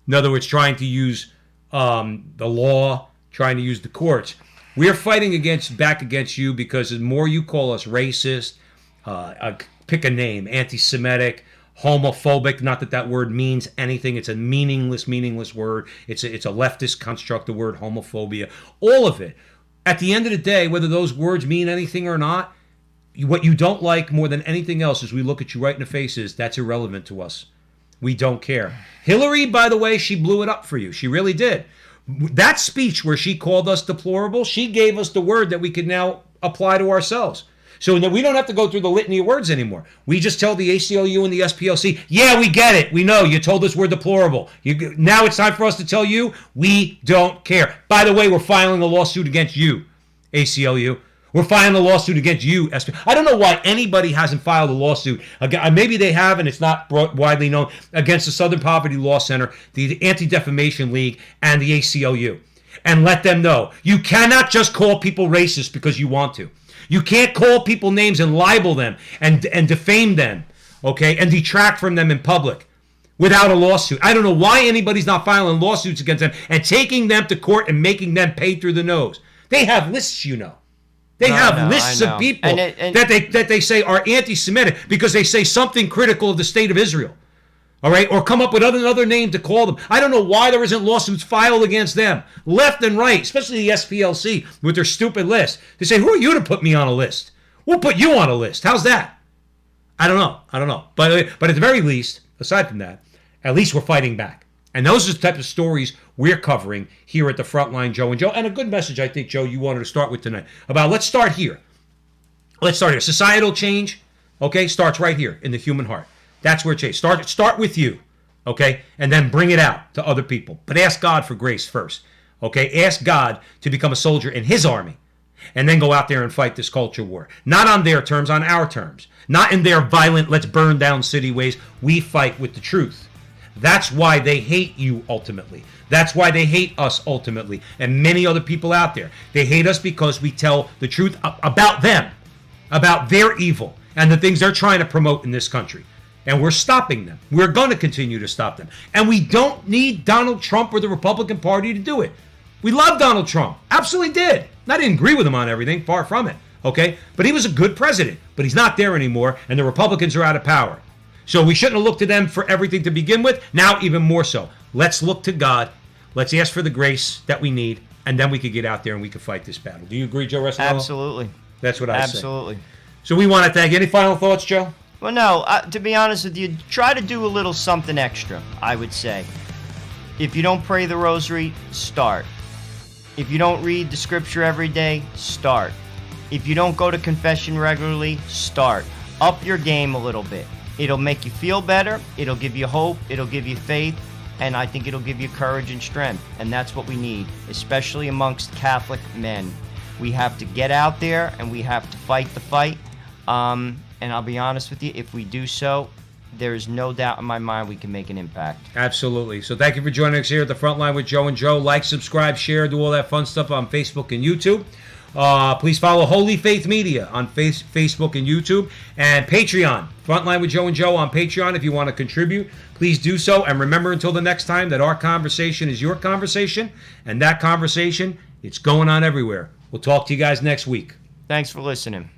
B: in other words, trying to use the law, trying to use the courts. We're fighting back against you because the more you call us racist, pick a name, anti-Semitic, homophobic, not that word means anything. It's a meaningless word. It's a leftist construct, the word homophobia. All of it. At the end of the day, whether those words mean anything or not, what you don't like more than anything else is we look at you right in the faces. That's irrelevant to us. We don't care. Hillary, by the way, she blew it up for you. She really did. That speech where she called us deplorable, she gave us the word that we can now apply to ourselves. So we don't have to go through the litany of words anymore. We just tell the ACLU and the SPLC, yeah, we get it. We know you told us we're deplorable. Now it's time for us to tell you we don't care. By the way, we're filing a lawsuit against you, ACLU. We're filing a lawsuit against you, SPLC. I don't know why anybody hasn't filed a lawsuit. Maybe they have, and it's not widely known, against the Southern Poverty Law Center, the Anti-Defamation League, and the ACLU. And let them know. You cannot just call people racist because you want to. You can't call people names and libel them and defame them, okay, and detract from them in public without a lawsuit. I don't know why anybody's not filing lawsuits against them and taking them to court and making them pay through the nose. They have lists, you know. They have lists of people that they say are anti-Semitic because they say something critical of the state of Israel. All right, or come up with another name to call them. I don't know why there isn't lawsuits filed against them, left and right, especially the SPLC with their stupid list. They say, who are you to put me on a list? We'll put you on a list. How's that? I don't know. But at the very least, aside from that, at least we're fighting back. And those are the type of stories we're covering here at the Frontline, Joe and Joe. And a good message, I think, Joe, you wanted to start with tonight about let's start here. Let's start here. Societal change, okay, starts right here in the human heart. That's where it changes. Start with you, okay, and then bring it out to other people. But ask God for grace first, okay? Ask God to become a soldier in his army and then go out there and fight this culture war. Not on their terms, on our terms. Not in their violent, let's burn down city ways. We fight with the truth. That's why they hate you ultimately. That's why they hate us ultimately, and many other people out there. They hate us because we tell the truth about them, about their evil, and the things they're trying to promote in this country. And we're stopping them. We're going to continue to stop them. And we don't need Donald Trump or the Republican Party to do it. We love Donald Trump. Absolutely did. I didn't agree with him on everything. Far from it. Okay? But he was a good president. But he's not there anymore. And the Republicans are out of power. So we shouldn't have looked to them for everything to begin with. Now even more so. Let's look to God. Let's ask for the grace that we need. And then we could get out there and we could fight this battle. Do you agree, Joe Resnello?
C: Absolutely.
B: That's what I say.
C: Absolutely.
B: So we want to thank. Any final thoughts, Joe?
C: Well, no, to be honest with you, try to do a little something extra, I would say. If you don't pray the rosary, start. If you don't read the scripture every day, start. If you don't go to confession regularly, start. Up your game a little bit. It'll make you feel better, it'll give you hope, it'll give you faith, and I think it'll give you courage and strength. And that's what we need, especially amongst Catholic men. We have to get out there and we have to fight the fight. And I'll be honest with you, if we do so, there is no doubt in my mind we can make an impact.
B: Absolutely. So thank you for joining us here at the Frontline with Joe and Joe. Like, subscribe, share, do all that fun stuff on Facebook and YouTube. Please follow Holy Faith Media on Facebook and YouTube. And Patreon, Frontline with Joe and Joe on Patreon. If you want to contribute, please do so. And remember, until the next time, that our conversation is your conversation. And that conversation, it's going on everywhere. We'll talk to you guys next week.
C: Thanks for listening.